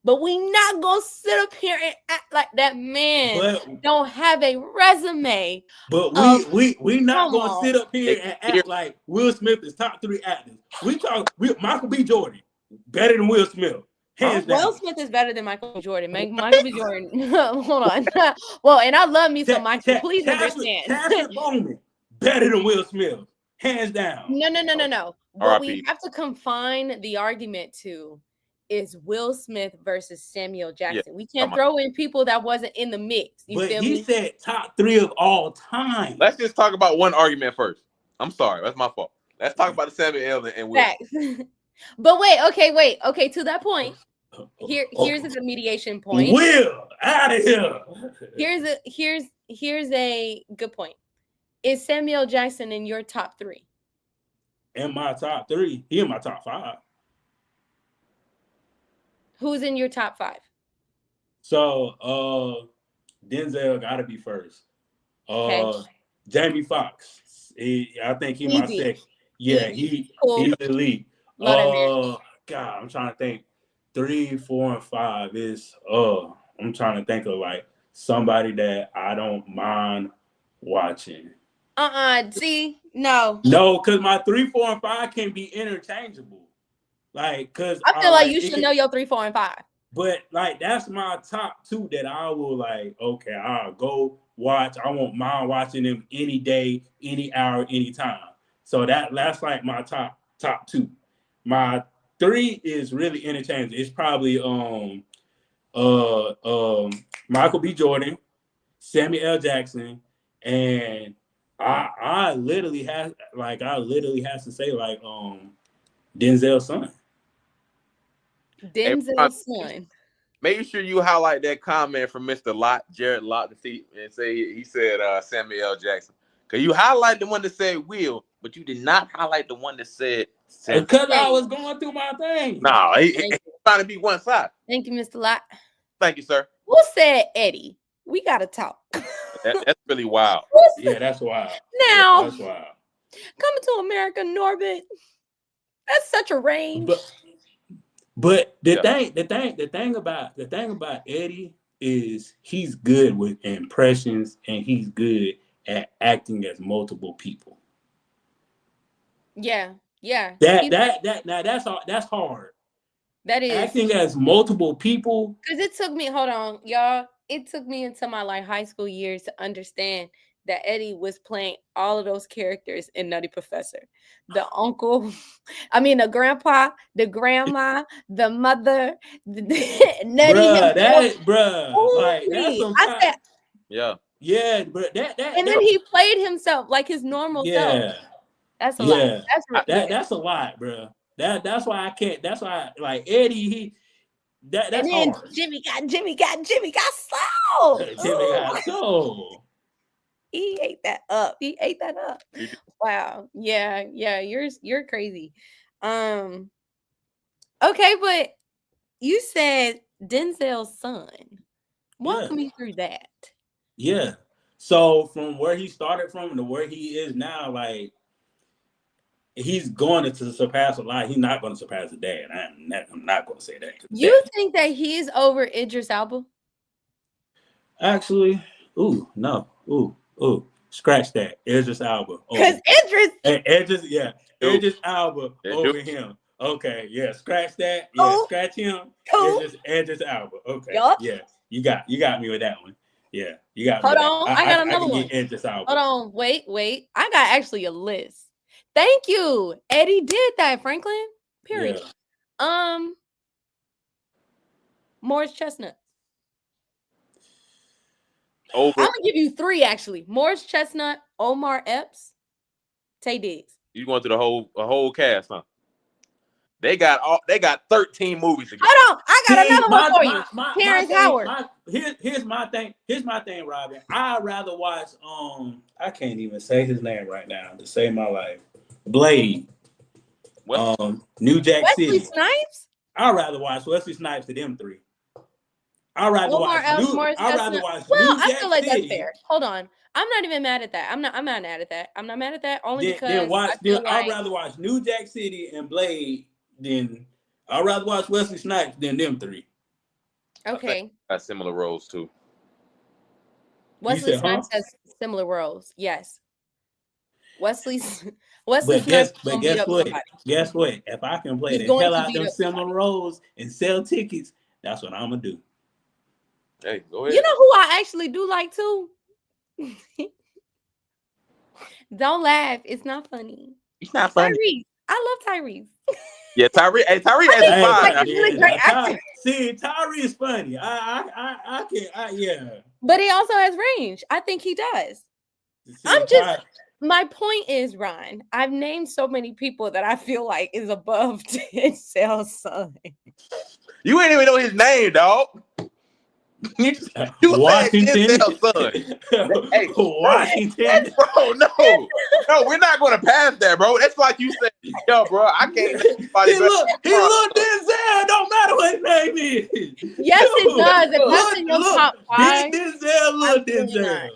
But we not gonna sit up here and act like that man don't have a resume. But we not gonna sit up here and act like Will Smith is top 3 actors. We talk Michael B. Jordan better than Will Smith. Hands down. Will Smith is better than Michael B. Jordan. Michael B. Jordan. Hold on. Well, and I love me some Michael. Please understand. Chadwick Boseman better than Will Smith. Hands down. No. What we have to confine the argument to is Will Smith versus Samuel Jackson. Yeah, we can't throw in people that wasn't in the mix. But he said top 3 of all time. Let's just talk about one argument first. I'm sorry, that's my fault. Let's talk about the Samuel L. and Will. But wait. Okay. To that point, here's the mediation point. Will out of here. Here's a good point. Is Samuel Jackson in your top 3? In my top 3, he in my top 5. Who's in your top 5? So Denzel gotta be first. Jamie Foxx. I think he's my second. Yeah, he's elite. God, I'm trying to think. 3, 4, and 5 is I'm trying to think of like somebody that I don't mind watching. See, no, because my 3, 4, and 5 can be interchangeable. Like, cause I feel like you should know your 3, 4, and 5. But like, that's my top 2 that I will like. Okay, I'll go watch. I won't mind watching them any day, any hour, any time. So that's like my top 2. My 3 is really interchangeable. It's probably Michael B. Jordan, Samuel L. Jackson, and I literally have to say like Denzel's son. Denzel's son. Make sure you highlight that comment from Mr. Lott, Jared Lott, and say he said Samuel L. Jackson. Because you highlight the one that said Will, but you did not highlight the one that said Samuel. Because I was going through my thing. No, he's trying to be one side. Thank you, Mr. Lott. Thank you, sir. Who said Eddie? We gotta talk. That's really wild. Yeah, that's wild. Now, that's wild. Coming to America, Norbit. That's such a range. But the thing about Eddie is he's good with impressions and he's good at acting as multiple people. Yeah. That's hard. That is acting as multiple people. Because it took me, hold on, y'all. It took me into my like high school years to understand that Eddie was playing all of those characters in Nutty Professor. The uncle, the grandpa, the grandma, the mother, the Nutty. Yeah, but and then he played himself like his normal self. That's a lot. That's a lot, bro. That's why I can't. That's why like Eddie. That's and then hard. Jimmy got soul. Jimmy got soul. He ate that up. Wow. Yeah. You're crazy. Okay, but you said Denzel's son. Walk me through that. Yeah. So from where he started from to where he is now, like he's going to surpass a lot. He's not going to surpass the dad. I'm not going to say that. You think that he's over Idris Elba? Actually, scratch that. Idris Elba. Because Idris Elba over him. Okay, yeah, scratch that. Yeah, scratch him. Idris Elba. Okay, yeah, you got me with that one. Yeah, you got Hold me. on, I got another can one. get Idris Elba. Hold on, wait. I got actually a list. Thank you. Eddie did that, Franklin. Period. Yeah. Morris Chestnut. Over. I'm gonna give you 3 actually. Morris Chestnut, Omar Epps, Tay Diggs. You going through the whole cast, huh? They got 13 movies together. Hold on, I got another one for you. Terrence Howard. Here's my thing, Robin. I'd rather watch I can't even say his name right now to save my life. Blade. New Jack Wesley City. Snipes? I'd rather watch Wesley Snipes than them 3. I'd rather watch New Well, Jack I feel like City. that's fair. Hold on. I'm not even mad at that. I'm not mad at that. I'm not mad at that only because I'd rather watch New Jack City and Blade than I'd rather watch Wesley Snipes than them 3. Okay. Got similar roles too. Wesley Snipes has similar roles. Yes. Wesley Snipes. Guess what? Guess what? If I can play the hell out of them similar roles and sell tickets, that's what I'm gonna do. Hey, go ahead. You know who I actually do like too? Don't laugh. It's not funny. It's not funny. Tyrese. I love Tyrese. Yeah, Tyrese. Hey, Tyrese is fine. See, Tyrese is funny. I can't. Yeah. But he also has range. I think he does. My point is, Ryan, I've named so many people that I feel like is above Denzel's son. You ain't even know his name, dog. Washington. Son. Hey, Washington. Bro, no, we're not gonna pass that, bro. That's like you said, yo, bro. I can't. He look Denzel. Don't matter what his name is. Yes, it does. If that's in your top 5, Denzel.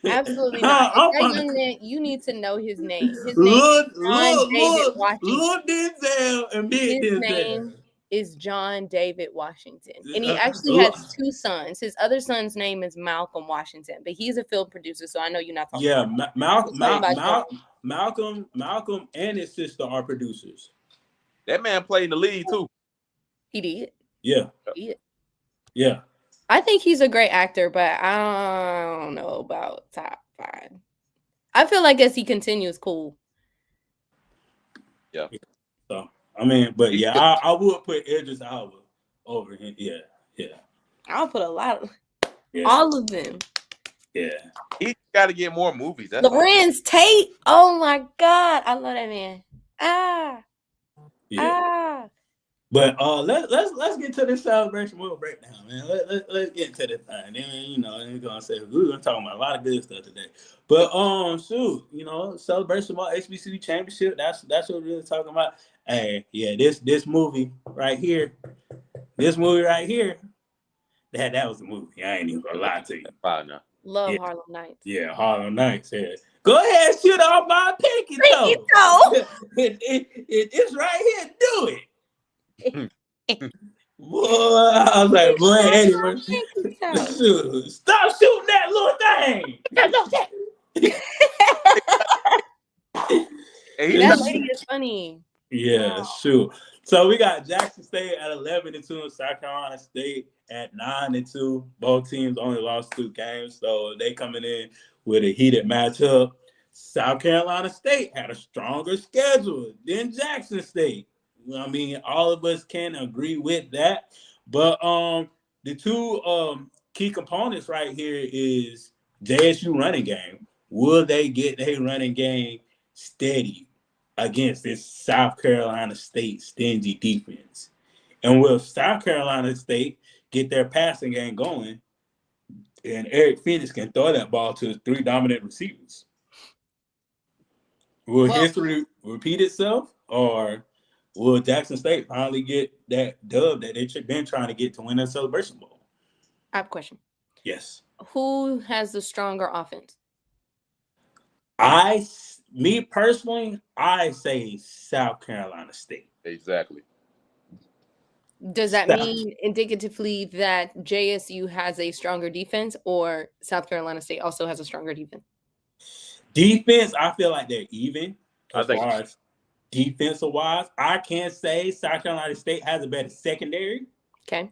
Absolutely not. If that young man, you need to know his name. His name is John David Washington. Look Denzel and big Denzel. His name is John David Washington. And he actually has 2 sons. His other son's name is Malcolm Washington, but he's a film producer, so I know you're not talking about Malcolm and his sister are producers. That man played in the league too. He did. Yeah. He did. Yeah. I think he's a great actor, but I don't know about top 5. I feel like as he continues, cool. Yeah. So I mean, but yeah, I would put Idris Elba over him. Yeah. I'll put a lot of all of them. Yeah. He got to get more movies. Lorenz Tate. Oh my God, I love that man. But let's get to this celebration movie breakdown, man. Let's get to this thing. Then we're gonna say we're gonna talk about a lot of good stuff today. But celebration about HBCU championship. That's what we're really talking about. Hey, yeah, this movie right here. That was the movie. I ain't even gonna lie to you. Love Harlem Nights. Yeah, Harlem Nights. Yeah. Go ahead, shoot off my pinky toe. It's right here. Do it. Boy, I was like, boy, anyway, stop shooting that little thing. That lady is funny. Yeah, shoot. So we got Jackson State at 11-2 and South Carolina State at 9-2. Both teams only lost 2 games, so they coming in with a heated matchup. South Carolina State had a stronger schedule than Jackson State. I mean, all of us can agree with that. But the 2 key components right here is JSU running game. Will they get their running game steady against this South Carolina State stingy defense? And will South Carolina State get their passing game going and Eric Phoenix can throw that ball to his 3 dominant receivers? Will history repeat itself, or will Jackson State finally get that dub that they've been trying to get to win that Celebration Bowl? I have a question. Yes. Who has the stronger offense? Me personally, I say South Carolina State. Exactly. Does that mean indicatively that JSU has a stronger defense, or South Carolina State also has a stronger defense? Defense, I feel like they're even as far as defensive wise. I can't say South Carolina State has a better secondary. Okay.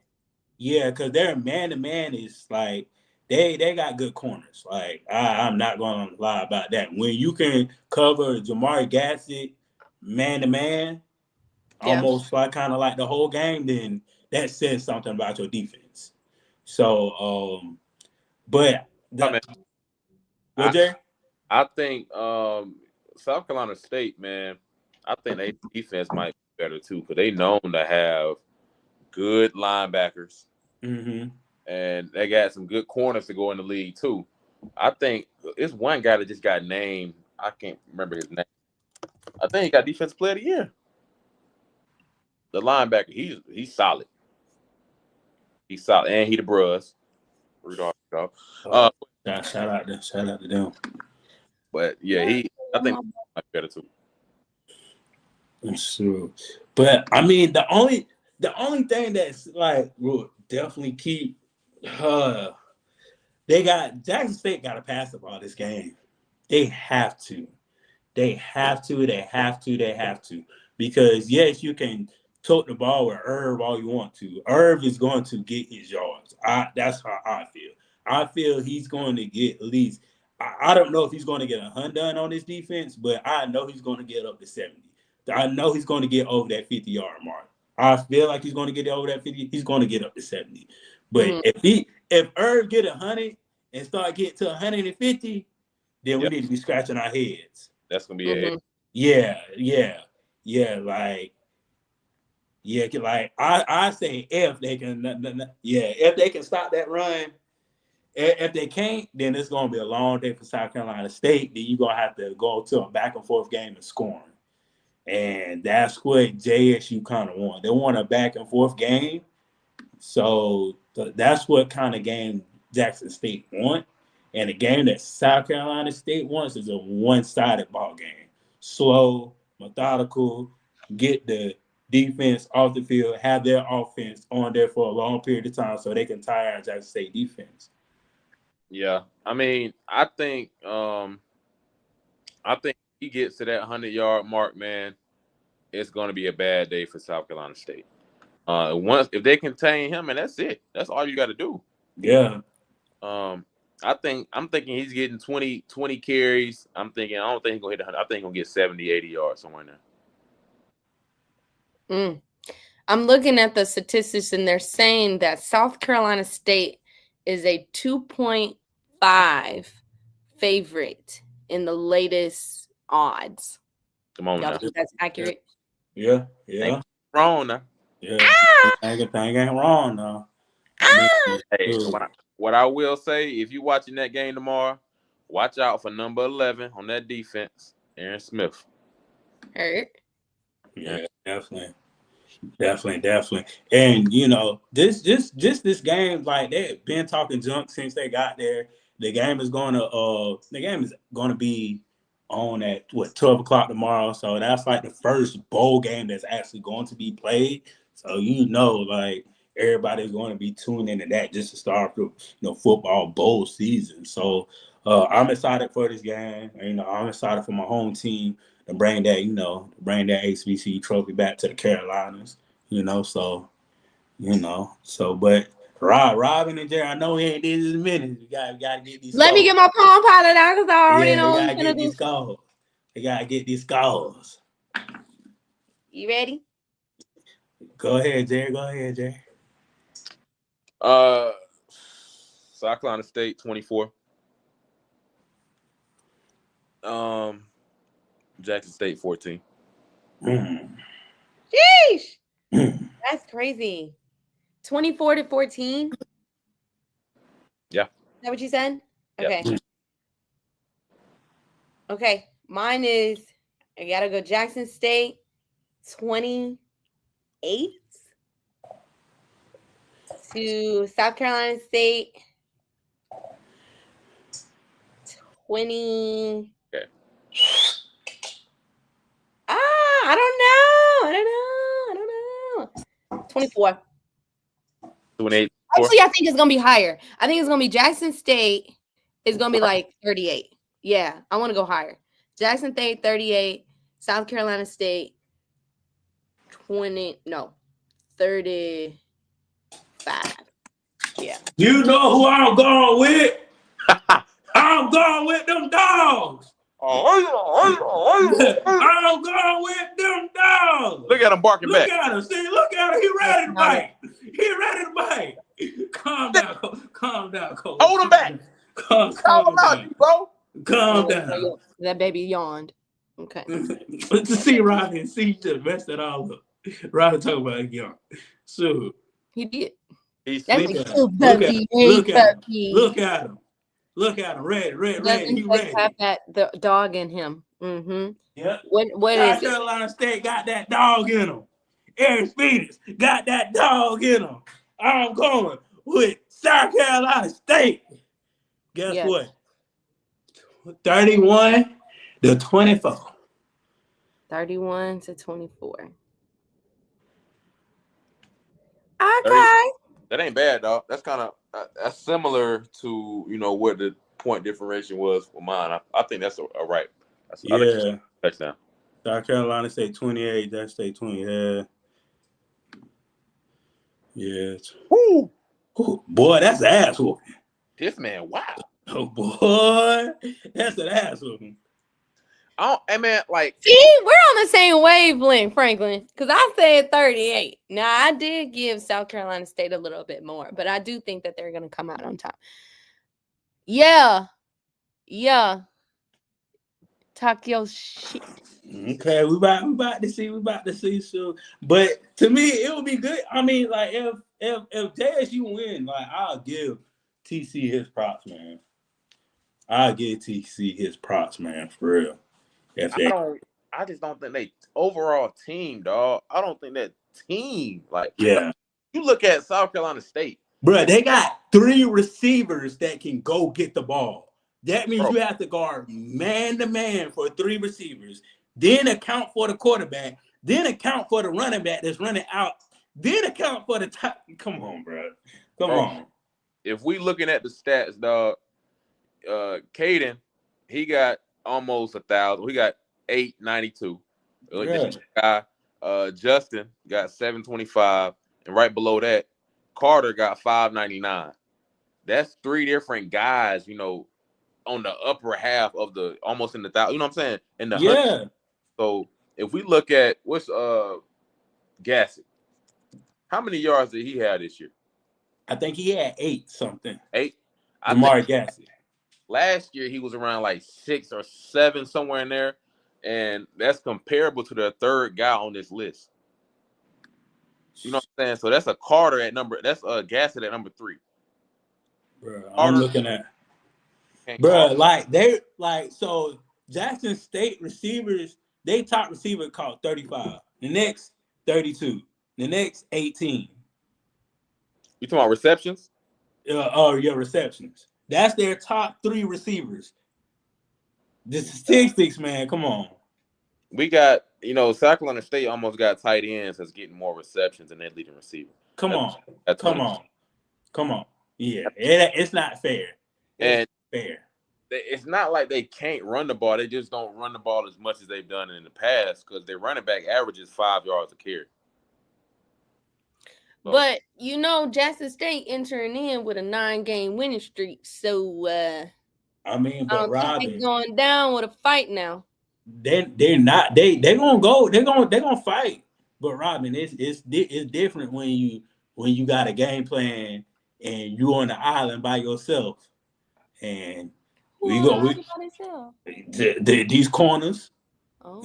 Yeah, because their man-to-man is like they got good corners. Like I'm not gonna lie about that. When you can cover Jamar Gassett man to man, Yeah. almost like kind of like the whole game, then that says something about your defense. So, but I mean, what, Jay? I think South Carolina State, man, I think their defense might be better too, because they known to have good linebackers. Mm-hmm. And they got some good corners to go in the league too. I think it's one guy that just got named. I can't remember his name. I think he got Defensive Player of the Year. The linebacker, he's solid. He's solid, and he the Bruz. Rudolph. Shout out to them. But yeah, I think might be better too. Sure. But I mean, the only thing that's like will definitely keep they got Jackson State got to pass the ball this game. They have to. They have to. Because yes, you can tote the ball with Irv all you want to. Irv is going to get his yards. That's how I feel. I feel he's going to get at least. I don't know if he's going to get 100 on his defense, but I know he's going to get up to 70. I know he's going to get over that 50-yard mark. I feel like he's going to get over that 50. He's going to get up to 70. But if Irv get 100 and start getting to 150, then we need to be scratching our heads. That's gonna be it. Yeah. Like I say, if they can stop that run. If they can't, then it's gonna be a long day for South Carolina State. Then you're gonna have to go to a back and forth game and scoring. And that's what JSU kind of want. They want a back and forth game. So that's what kind of game Jackson State want. And the game that South Carolina State wants is a one-sided ball game. Slow, methodical, get the defense off the field, have their offense on there for a long period of time so they can tire out Jackson State defense. Yeah. I mean, I think he gets to that 100-yard mark, man, it's going to be a bad day for South Carolina State. If they contain him, and that's it. That's all you got to do. Yeah. I'm thinking he's getting 20 carries. I don't think he's going to hit 100. I think he's going to get 70, 80 yards somewhere in there. I'm looking at the statistics, and they're saying that South Carolina State is a 2.5 favorite in the latest odds. Come on, y'all think that's accurate? Yeah. Ain't wrong now. Yeah, thing ain't wrong now. Hey, what I will say, if you watching that game tomorrow, watch out for number 11 on that defense, Aaron Smith. Hurt. Yeah, definitely. And this game, like they've been talking junk since they got there. The game is going to be on at 12 o'clock tomorrow. So that's like the first bowl game that's actually going to be played. So like everybody's going to be tuned into that just to start the football bowl season. So I'm excited for this game. I'm excited for my home team to bring that HBCU trophy back to the Carolinas. But Robin and Jerry, I know he ain't did this in a minute. You gotta get these. Let me get my palm powder now because I already know what I'm gonna do. They gotta get these scores. You ready? Go ahead, Jerry. South Carolina State 24. Jackson State 14. Sheesh. That's crazy. 24-14. Yeah. Is that what you said? Okay. Yeah. Okay. Mine is, I gotta go Jackson State 28 to South Carolina State 20. Okay. I don't know. 24. 28. Actually, I think it's gonna be higher. I think it's gonna be Jackson State is gonna be like 38. Yeah, I want to go higher. Jackson State 38, South Carolina State 35. Yeah. Yeah. You know who I'm going with? I'm going with them dogs. I'm going with them dogs. Look at him barking Look back. at him. See, look at him. He ready to bite. He ready to bite. Calm down. Calm down, Coach. Hold him back. Calm Call him out, down. bro. Calm down. That baby yawned. Okay. To see Robin, see you just messed it all up. Robin talking about it young. So He did. He's That's sleeping. a cute puppy. Look at him. Puppy. Look at him. Look at him. Ready. He ready. Have the dog in him. Mm-hmm. Yeah. What South is it? Carolina State got that dog in them. Eric Phoenix got that dog in them. I'm going with South Carolina State. Guess what? 31-24. 31-24. Okay. That ain't bad, dog. That's kind of that's similar to what the point differentiation was for mine. I think that's a right. That's touchdown. South Carolina State 28. That State 20. Yeah. Ooh, boy, that's an ass whooping. This man, wow. Oh boy, that's an ass whooping. Hey man, see, we're on the same wavelength, Franklin. Because I said 38. Now I did give South Carolina State a little bit more, but I do think that they're going to come out on top. Yeah. Talk your shit. Okay, we about to see. So, but to me, it would be good. I mean, like if JSU win, I'll give TC his props, man. I'll give TC his props, man, for real. I just don't think they overall team, dog. I don't think that team, yeah. You look at South Carolina State, bro. They got 3 receivers that can go get the ball. That means you have to guard man to man for 3 receivers, then account for the quarterback, then account for the running back that's running out, then account for the top. Come on, bro. Come on. If we looking at the stats, dog, Caden, he got almost 1,000. We got 892. Yeah. Justin got 725, and right below that, Carter got 599. That's 3 different guys, on the upper half of the almost in the 1,000. You know what I'm saying? In the 100. So if we look at what's Gassett, how many yards did he have this year? I think he had 8 something. 8. Lamar Gassett. Last year he was around 6 or 7, somewhere in there, and that's comparable to the 3rd guy on this list. You know what I'm saying? So that's a Carter at number. That's a Gassett at number 3. Bro, I'm looking at. Bro, so Jackson State receivers, they top receiver caught 35. The next 32. The next 18. You talking about receptions? Your receptions. That's their top 3 receivers. The statistics, man. Come on. We got, South Carolina State almost got tight ends that's getting more receptions than their leading receiver. Come on. Yeah, it's not fair. It's fair. It's not like they can't run the ball. They just don't run the ball as much as they've done in the past because their running back averages 5 yards a carry. So. But Jackson State entering in with a 9-game winning streak, so but Robin, they're going down with a fight now. They're not. They're gonna go. They're gonna fight. But Robin, it's different when you got a game plan and you on the island by yourself, and these corners. Oh.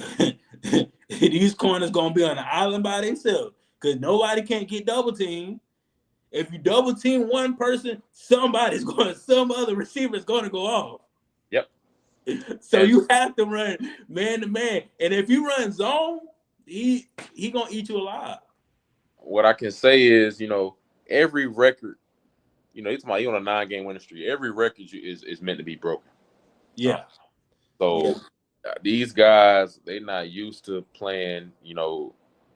These corners gonna be on the island by themselves because nobody can't get double teamed. If you double team one person, some other receiver is gonna go off. Yep. So you have to run man to man, and if you run zone, he gonna eat you alive. What I can say is, every record, you're talking about you on a 9-game winning streak. Every record is meant to be broken. Yeah. These guys, they're not used to playing,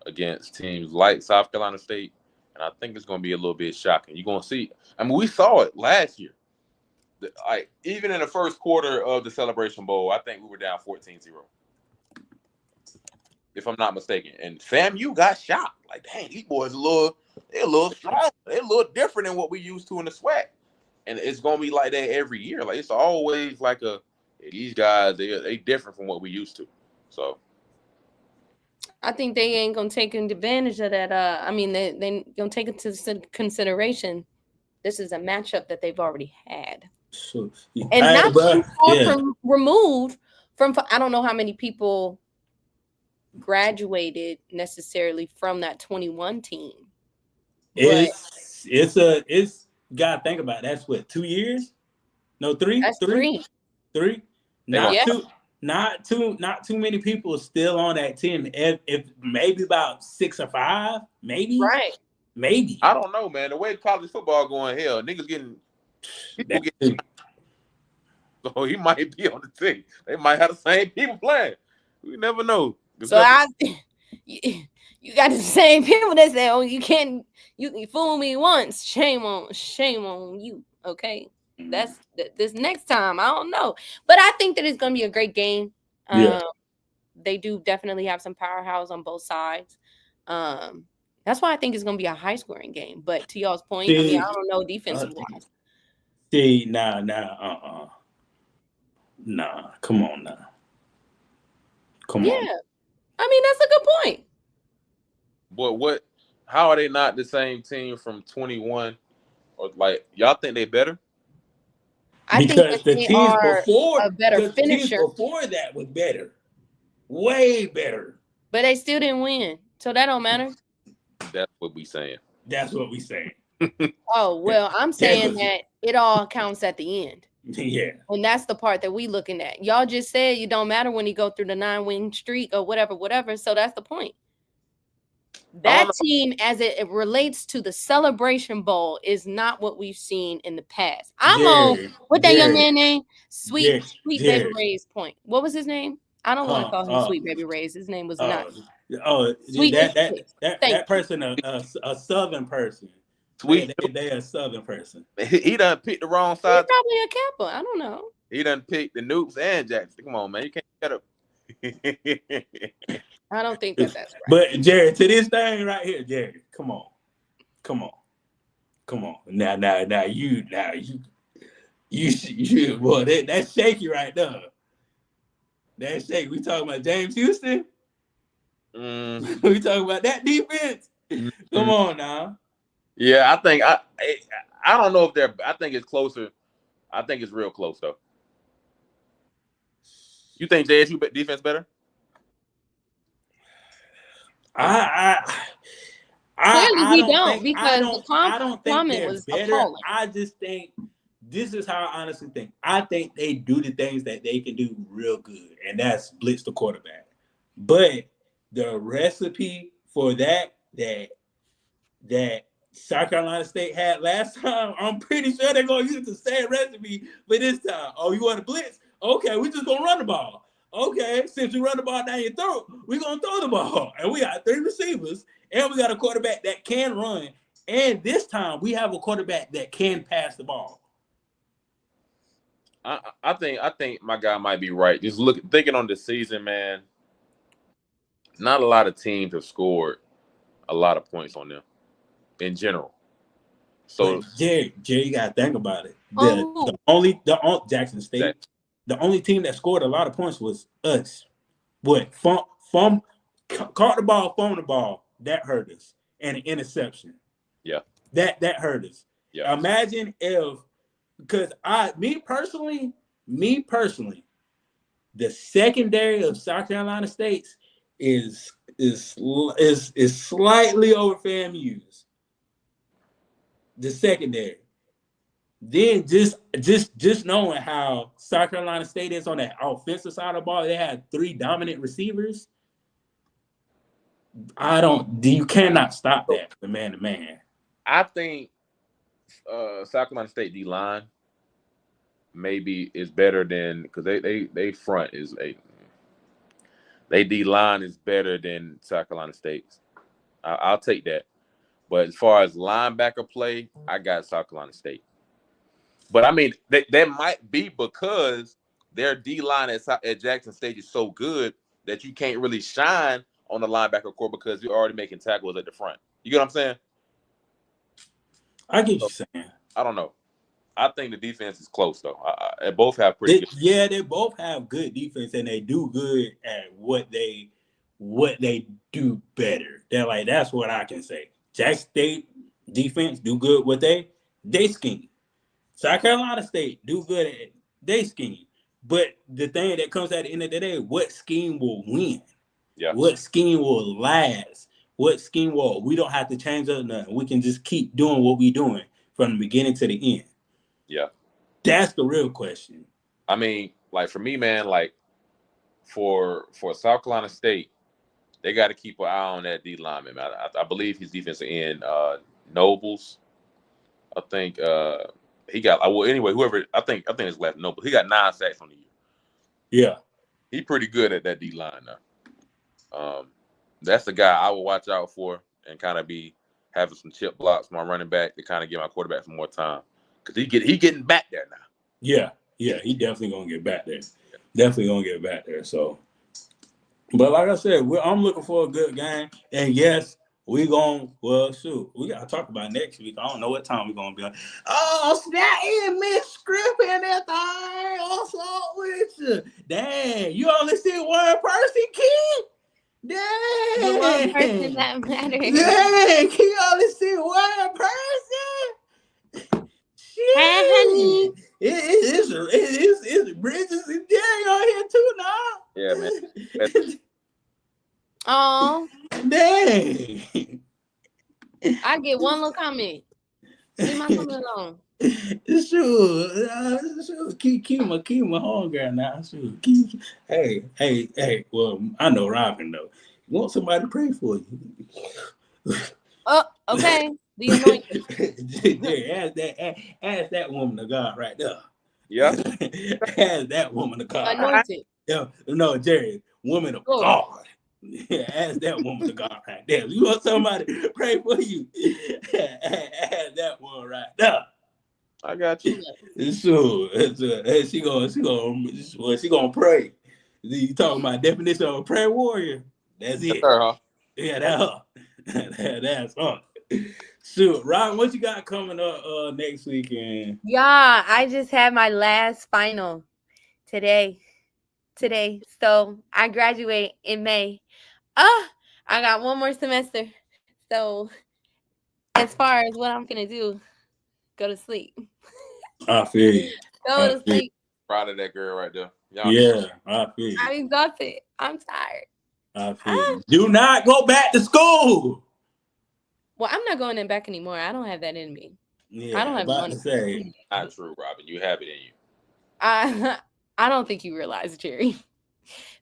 against teams like South Carolina State, and I think it's going to be a little bit shocking. You're going to see. I mean, we saw it last year. Even in the first quarter of the Celebration Bowl, I think we were down 14-0. If I'm not mistaken. And FAMU got shocked. Dang, these boys a little they're a little strong. They're a little different than what we used to in the SWAC. And it's gonna be like that every year. Like it's always like these guys, they different from what we used to. So I think they ain't gonna take advantage of that. I mean, they gonna take into consideration. This is a matchup that they've already had, So, and not too far yeah. from removed from. I don't know how many people graduated necessarily from that 21 team. It's gotta think about it. That's what, 2 years? No, three? That's Three? Not Yeah. two. Not too many people are still on that team. If maybe about 6 or 5, maybe. Right. Maybe. I don't know, man. The way college football going, hell, niggas getting people get. So he might be on the team. They might have the same people playing. We never know. So you got the same people that say, "Oh, you can fool me once. Shame on you." Okay, that's this next time. I don't know, but I think that it's gonna be a great game. Yeah. They do definitely have some powerhouse on both sides. That's why I think it's gonna be a high scoring game. But to y'all's point, I mean, I don't know defensive wise. Nah, come on now. Come on. Yeah, I mean that's a good point. But how are they not the same team from 21? Or like y'all think they better? I think that they are a better finisher. Before that was better, way better. But they still didn't win, so that don't matter. That's what we saying. Oh well, I'm saying that it all counts at the end. Yeah, and that's the part that we looking at. Y'all just said you don't matter when you go through the 9-win streak or whatever. So that's the point. That team, as it relates to the Celebration Bowl, is not what we've seen in the past. I'm on what that young man name? Sweet Baby Ray's point. What was his name? I don't want to call him Sweet Baby Ray's. His name was not. Sweet that person, a Southern person. Sweet, they a Southern person. He done picked the wrong side. He's probably a Kappa. I don't know. He done picked the Nukes and Jackson. Come on, man, you can't get up. I don't think that's right. But Jared, to this thing right here, Jared, come on. Now you boy, that's shaky right there. That's shaky. We talking about James Houston. We talking about that defense. Come on now. Yeah, I think I don't know if they're. I think it's closer. I think it's real close though. You think JSU defense better? Clearly we don't because the comment was appalling. I just think this is how I honestly think. I think they do the things that they can do real good, and that's blitz the quarterback. But the recipe for that South Carolina State had last time, I'm pretty sure they're gonna use the same recipe for this time. Oh, you want to blitz? Okay, we just gonna run the ball. Okay, since we run the ball down your throat, we're gonna throw the ball. And we got 3 receivers, and we got a quarterback that can run. And this time we have a quarterback that can pass the ball. I think my guy might be right. Just thinking on the season, man. Not a lot of teams have scored a lot of points on them in general. So Jerry, you gotta think about it. The only Jackson State. The only team that scored a lot of points was us. What? Caught the ball, phone the ball. That hurt us. And an interception. Yeah. That hurt us. Yeah. Imagine if, because me personally, the secondary of South Carolina State is slightly over FAMU's. The secondary. Then just knowing how South Carolina State is on that offensive side of the ball, they had 3 dominant receivers. You cannot stop that, the man to man. I think South Carolina State D line maybe is better than because they front is they D line is better than South Carolina State's. I'll take that. But as far as linebacker play, I got South Carolina State. But I mean, that might be because their D line at Jackson State is so good that you can't really shine on the linebacker core because you're already making tackles at the front. You get what I'm saying? I get you saying. I don't know. I think the defense is close though. They both have pretty good. Yeah, they both have good defense, and they do good at what they do better. That's what I can say. Jackson State defense do good with they scheme. South Carolina State do good at they scheme. But the thing that comes at the end of the day, what scheme will win? Yeah. What scheme will last? What scheme will we don't have to change up nothing. We can just keep doing what we're doing from the beginning to the end. Yeah. That's the real question. I mean, like for me, man, like for South Carolina State, they got to keep an eye on that D lineman, man. I believe his defensive end, Nobles. I think he got anyway, whoever I think it's left Nobles. He got 9 sacks on the year. Yeah. He pretty good at that D line now. That's the guy I will watch out for and kind of be having some chip blocks my running back to kind of give my quarterback some more time. Because he getting back there now. Yeah, he definitely gonna get back there. Definitely gonna get back there. So, but like I said, I'm looking for a good game. And yes, we gotta talk about next week. I don't know what time we're gonna be on. Oh, snap in mid-script and that thing. Also with you. Dang, you only see one person, kid? Dang. The one person that matters. Dang, you only see one person? Hey, honey. It's Bridges and Jerry on here too now. Yeah, man. Oh, Dang. I get one little comment. Leave my comment alone. Sure. Keep my homegirl now. Sure. Hey. Well, I know Robin though. You want somebody to pray for you? Oh, okay. The anointing. Ask that woman of God right there. Yeah. Ask that woman of God. Anointed. Yeah, no, Jerry, woman of God. Yeah, ask that woman of God right there. You want somebody to pray for you? Ask that one right there. I got you. Sure. She gonna pray. You talking about definition of a prayer warrior? That's it. That's her, huh? Yeah, that's her. That's her. Sure, Rob, what you got coming up next weekend? Yeah, I just had my last final today. So I graduate in May. I got one more semester. So as far as what I'm gonna do, go to sleep. I feel you. Go to sleep. Proud of that girl right there. Yeah, I feel you. I'm exhausted. I'm tired. I feel you. Do not go back to school. Well, I'm not going in back anymore. I don't have that in me. Yeah, I don't have about to say. Not true, Robin. You have it in you. I don't think you realize, Jerry.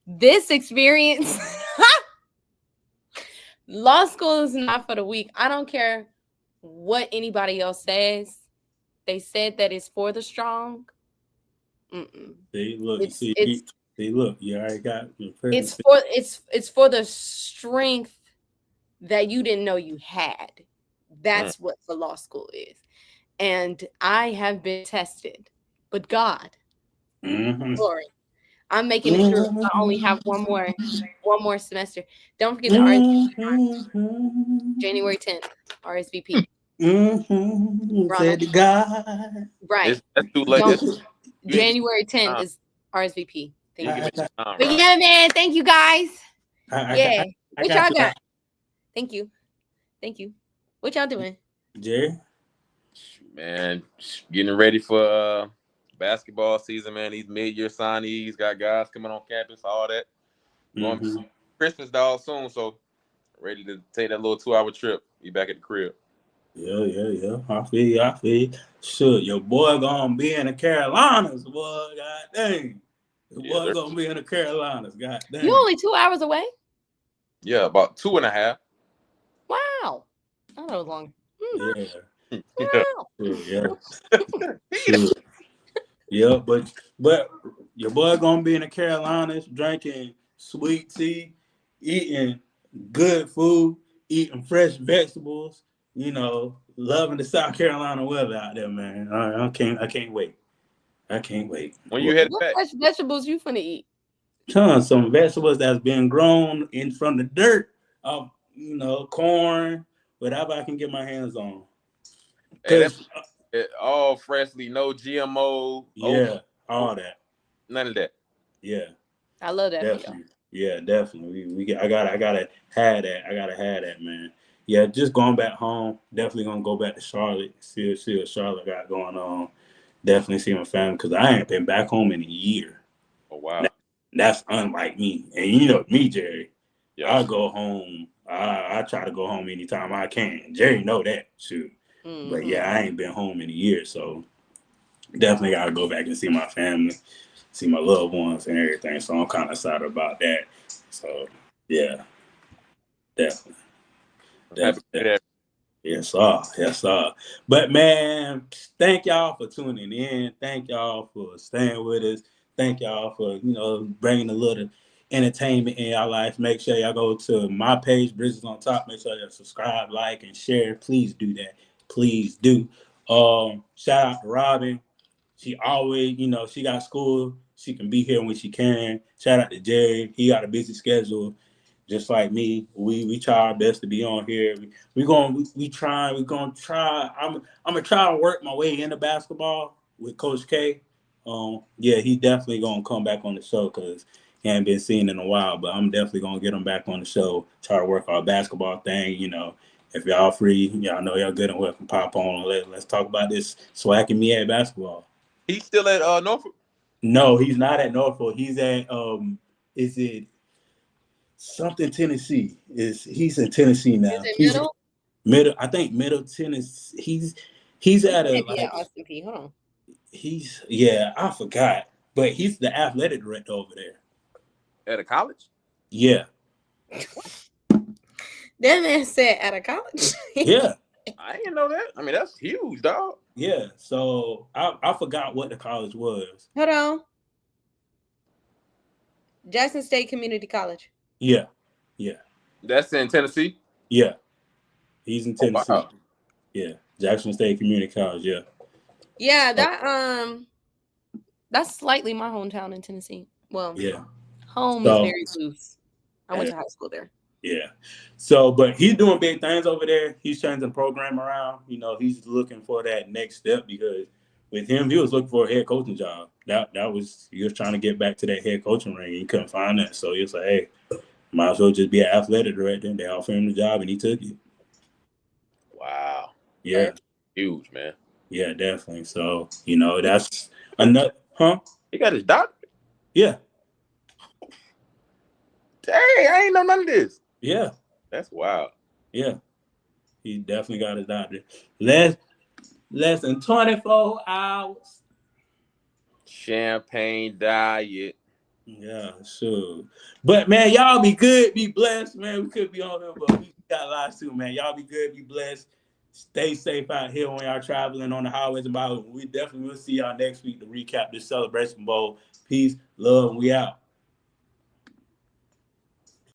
This experience, law school is not for the weak. I don't care what anybody else says. They said that it's for the strong. See, look, you already got it's for the strength that you didn't know you had. That's what the law school is. And I have been tested, but God, glory. I'm making sure I only have one more semester. Don't forget the RSVP. January 10th, RSVP. Said to God. Right. That's too late. January 10th is RSVP. Thank you. But yeah, man. Thank you, guys. Yeah. What y'all got? Thank you. What y'all doing? Jerry? Man, getting ready for basketball season, man. These mid-year signees, got guys coming on campus, all that. Going to Christmas dog soon, so ready to take that little 2-hour trip. Be back at the crib. Yeah. I feel you. Sure, your boy gonna be in the Carolinas, boy. God dang. Your boy gonna be in the Carolinas. God dang. You only 2 hours away? Yeah, about 2.5. Wow. I thought it was long. Yeah, but your boy gonna be in the Carolinas drinking sweet tea, eating good food, eating fresh vegetables, loving the South Carolina weather out there, man. I can't wait. When you head what back, fresh vegetables you finna eat? Some vegetables that's been grown in from the dirt, corn, whatever I can get my hands on. Hey, that's Cause all freshly, no GMO. yeah, all that. None of that. Yeah, I love that for y'all. definitely. Yeah, definitely. I gotta have that. I gotta have that, man. Yeah, just going back home. Definitely gonna go back to Charlotte. See what Charlotte got going on. Definitely see my family because I ain't been back home in a year. Oh wow. That's unlike me. And you know me, Jerry. Yeah. I go home. I try to go home anytime I can. Jerry know that. Shoot. But yeah, I ain't been home in a year, so definitely gotta go back and see my family, see my loved ones and everything. So I'm kind of excited about that. So yeah, definitely. I'm happy to hear that. Yes, sir. Yes, sir. But man, thank y'all for tuning in. Thank y'all for staying with us. Thank y'all for bringing a little entertainment in y'all life. Make sure y'all go to my page, Bridges on Top. Make sure y'all subscribe, like, and share. Please do that. Please do. Shout out to Robin. She always, she got school. She can be here when she can. Shout out to Jerry. He got a busy schedule, just like me. We try our best to be on here. We're gonna try. I'm gonna try to work my way into basketball with Coach K. Yeah, he definitely gonna come back on the show because he ain't been seen in a while. But I'm definitely gonna get him back on the show. Try to work our basketball thing. If y'all free, y'all know y'all good and welcome. Pop on. Let's talk about this SWAC and me at basketball. He's still at Norfolk? No, he's not at Norfolk. He's at is it something Tennessee? He's in Tennessee now. Is it Middle, I think Middle Tennessee. He's at a maybe at Austin P. Hold on. I forgot, but he's the athletic director over there. At a college? Yeah. That man said at a college. Yeah. I didn't know that. I mean, that's huge, dog. Yeah. So I forgot what the college was. Hold on. Jackson State Community College. Yeah. Yeah. That's in Tennessee? Yeah. He's in Tennessee. Oh, wow. Yeah. Jackson State Community College. Yeah. Yeah, that's slightly my hometown in Tennessee. Well, yeah. Home is very loose. I went to high school there. Yeah. So, but he's doing big things over there. He's changing the program around. He's looking for that next step because with him, he was looking for a head coaching job. He was trying to get back to that head coaching ring. He couldn't find that. So he was like, hey, might as well just be an athletic director. And they offered him the job and he took it. Wow. Yeah. That's huge, man. Yeah, definitely. So, that's another, huh? He got his doctorate? Yeah. Dang, I ain't know none of this. Yeah. That's wild. Yeah. He definitely got his doctorate. Less than 24 hours. Champagne diet. Yeah, sure. But man, y'all be good, be blessed, man. We could be on here, but we got lives too, man. Y'all be good, be blessed. Stay safe out here when y'all traveling on the highways. We definitely will see y'all next week to recap this Celebration Bowl. Peace, love, and we out.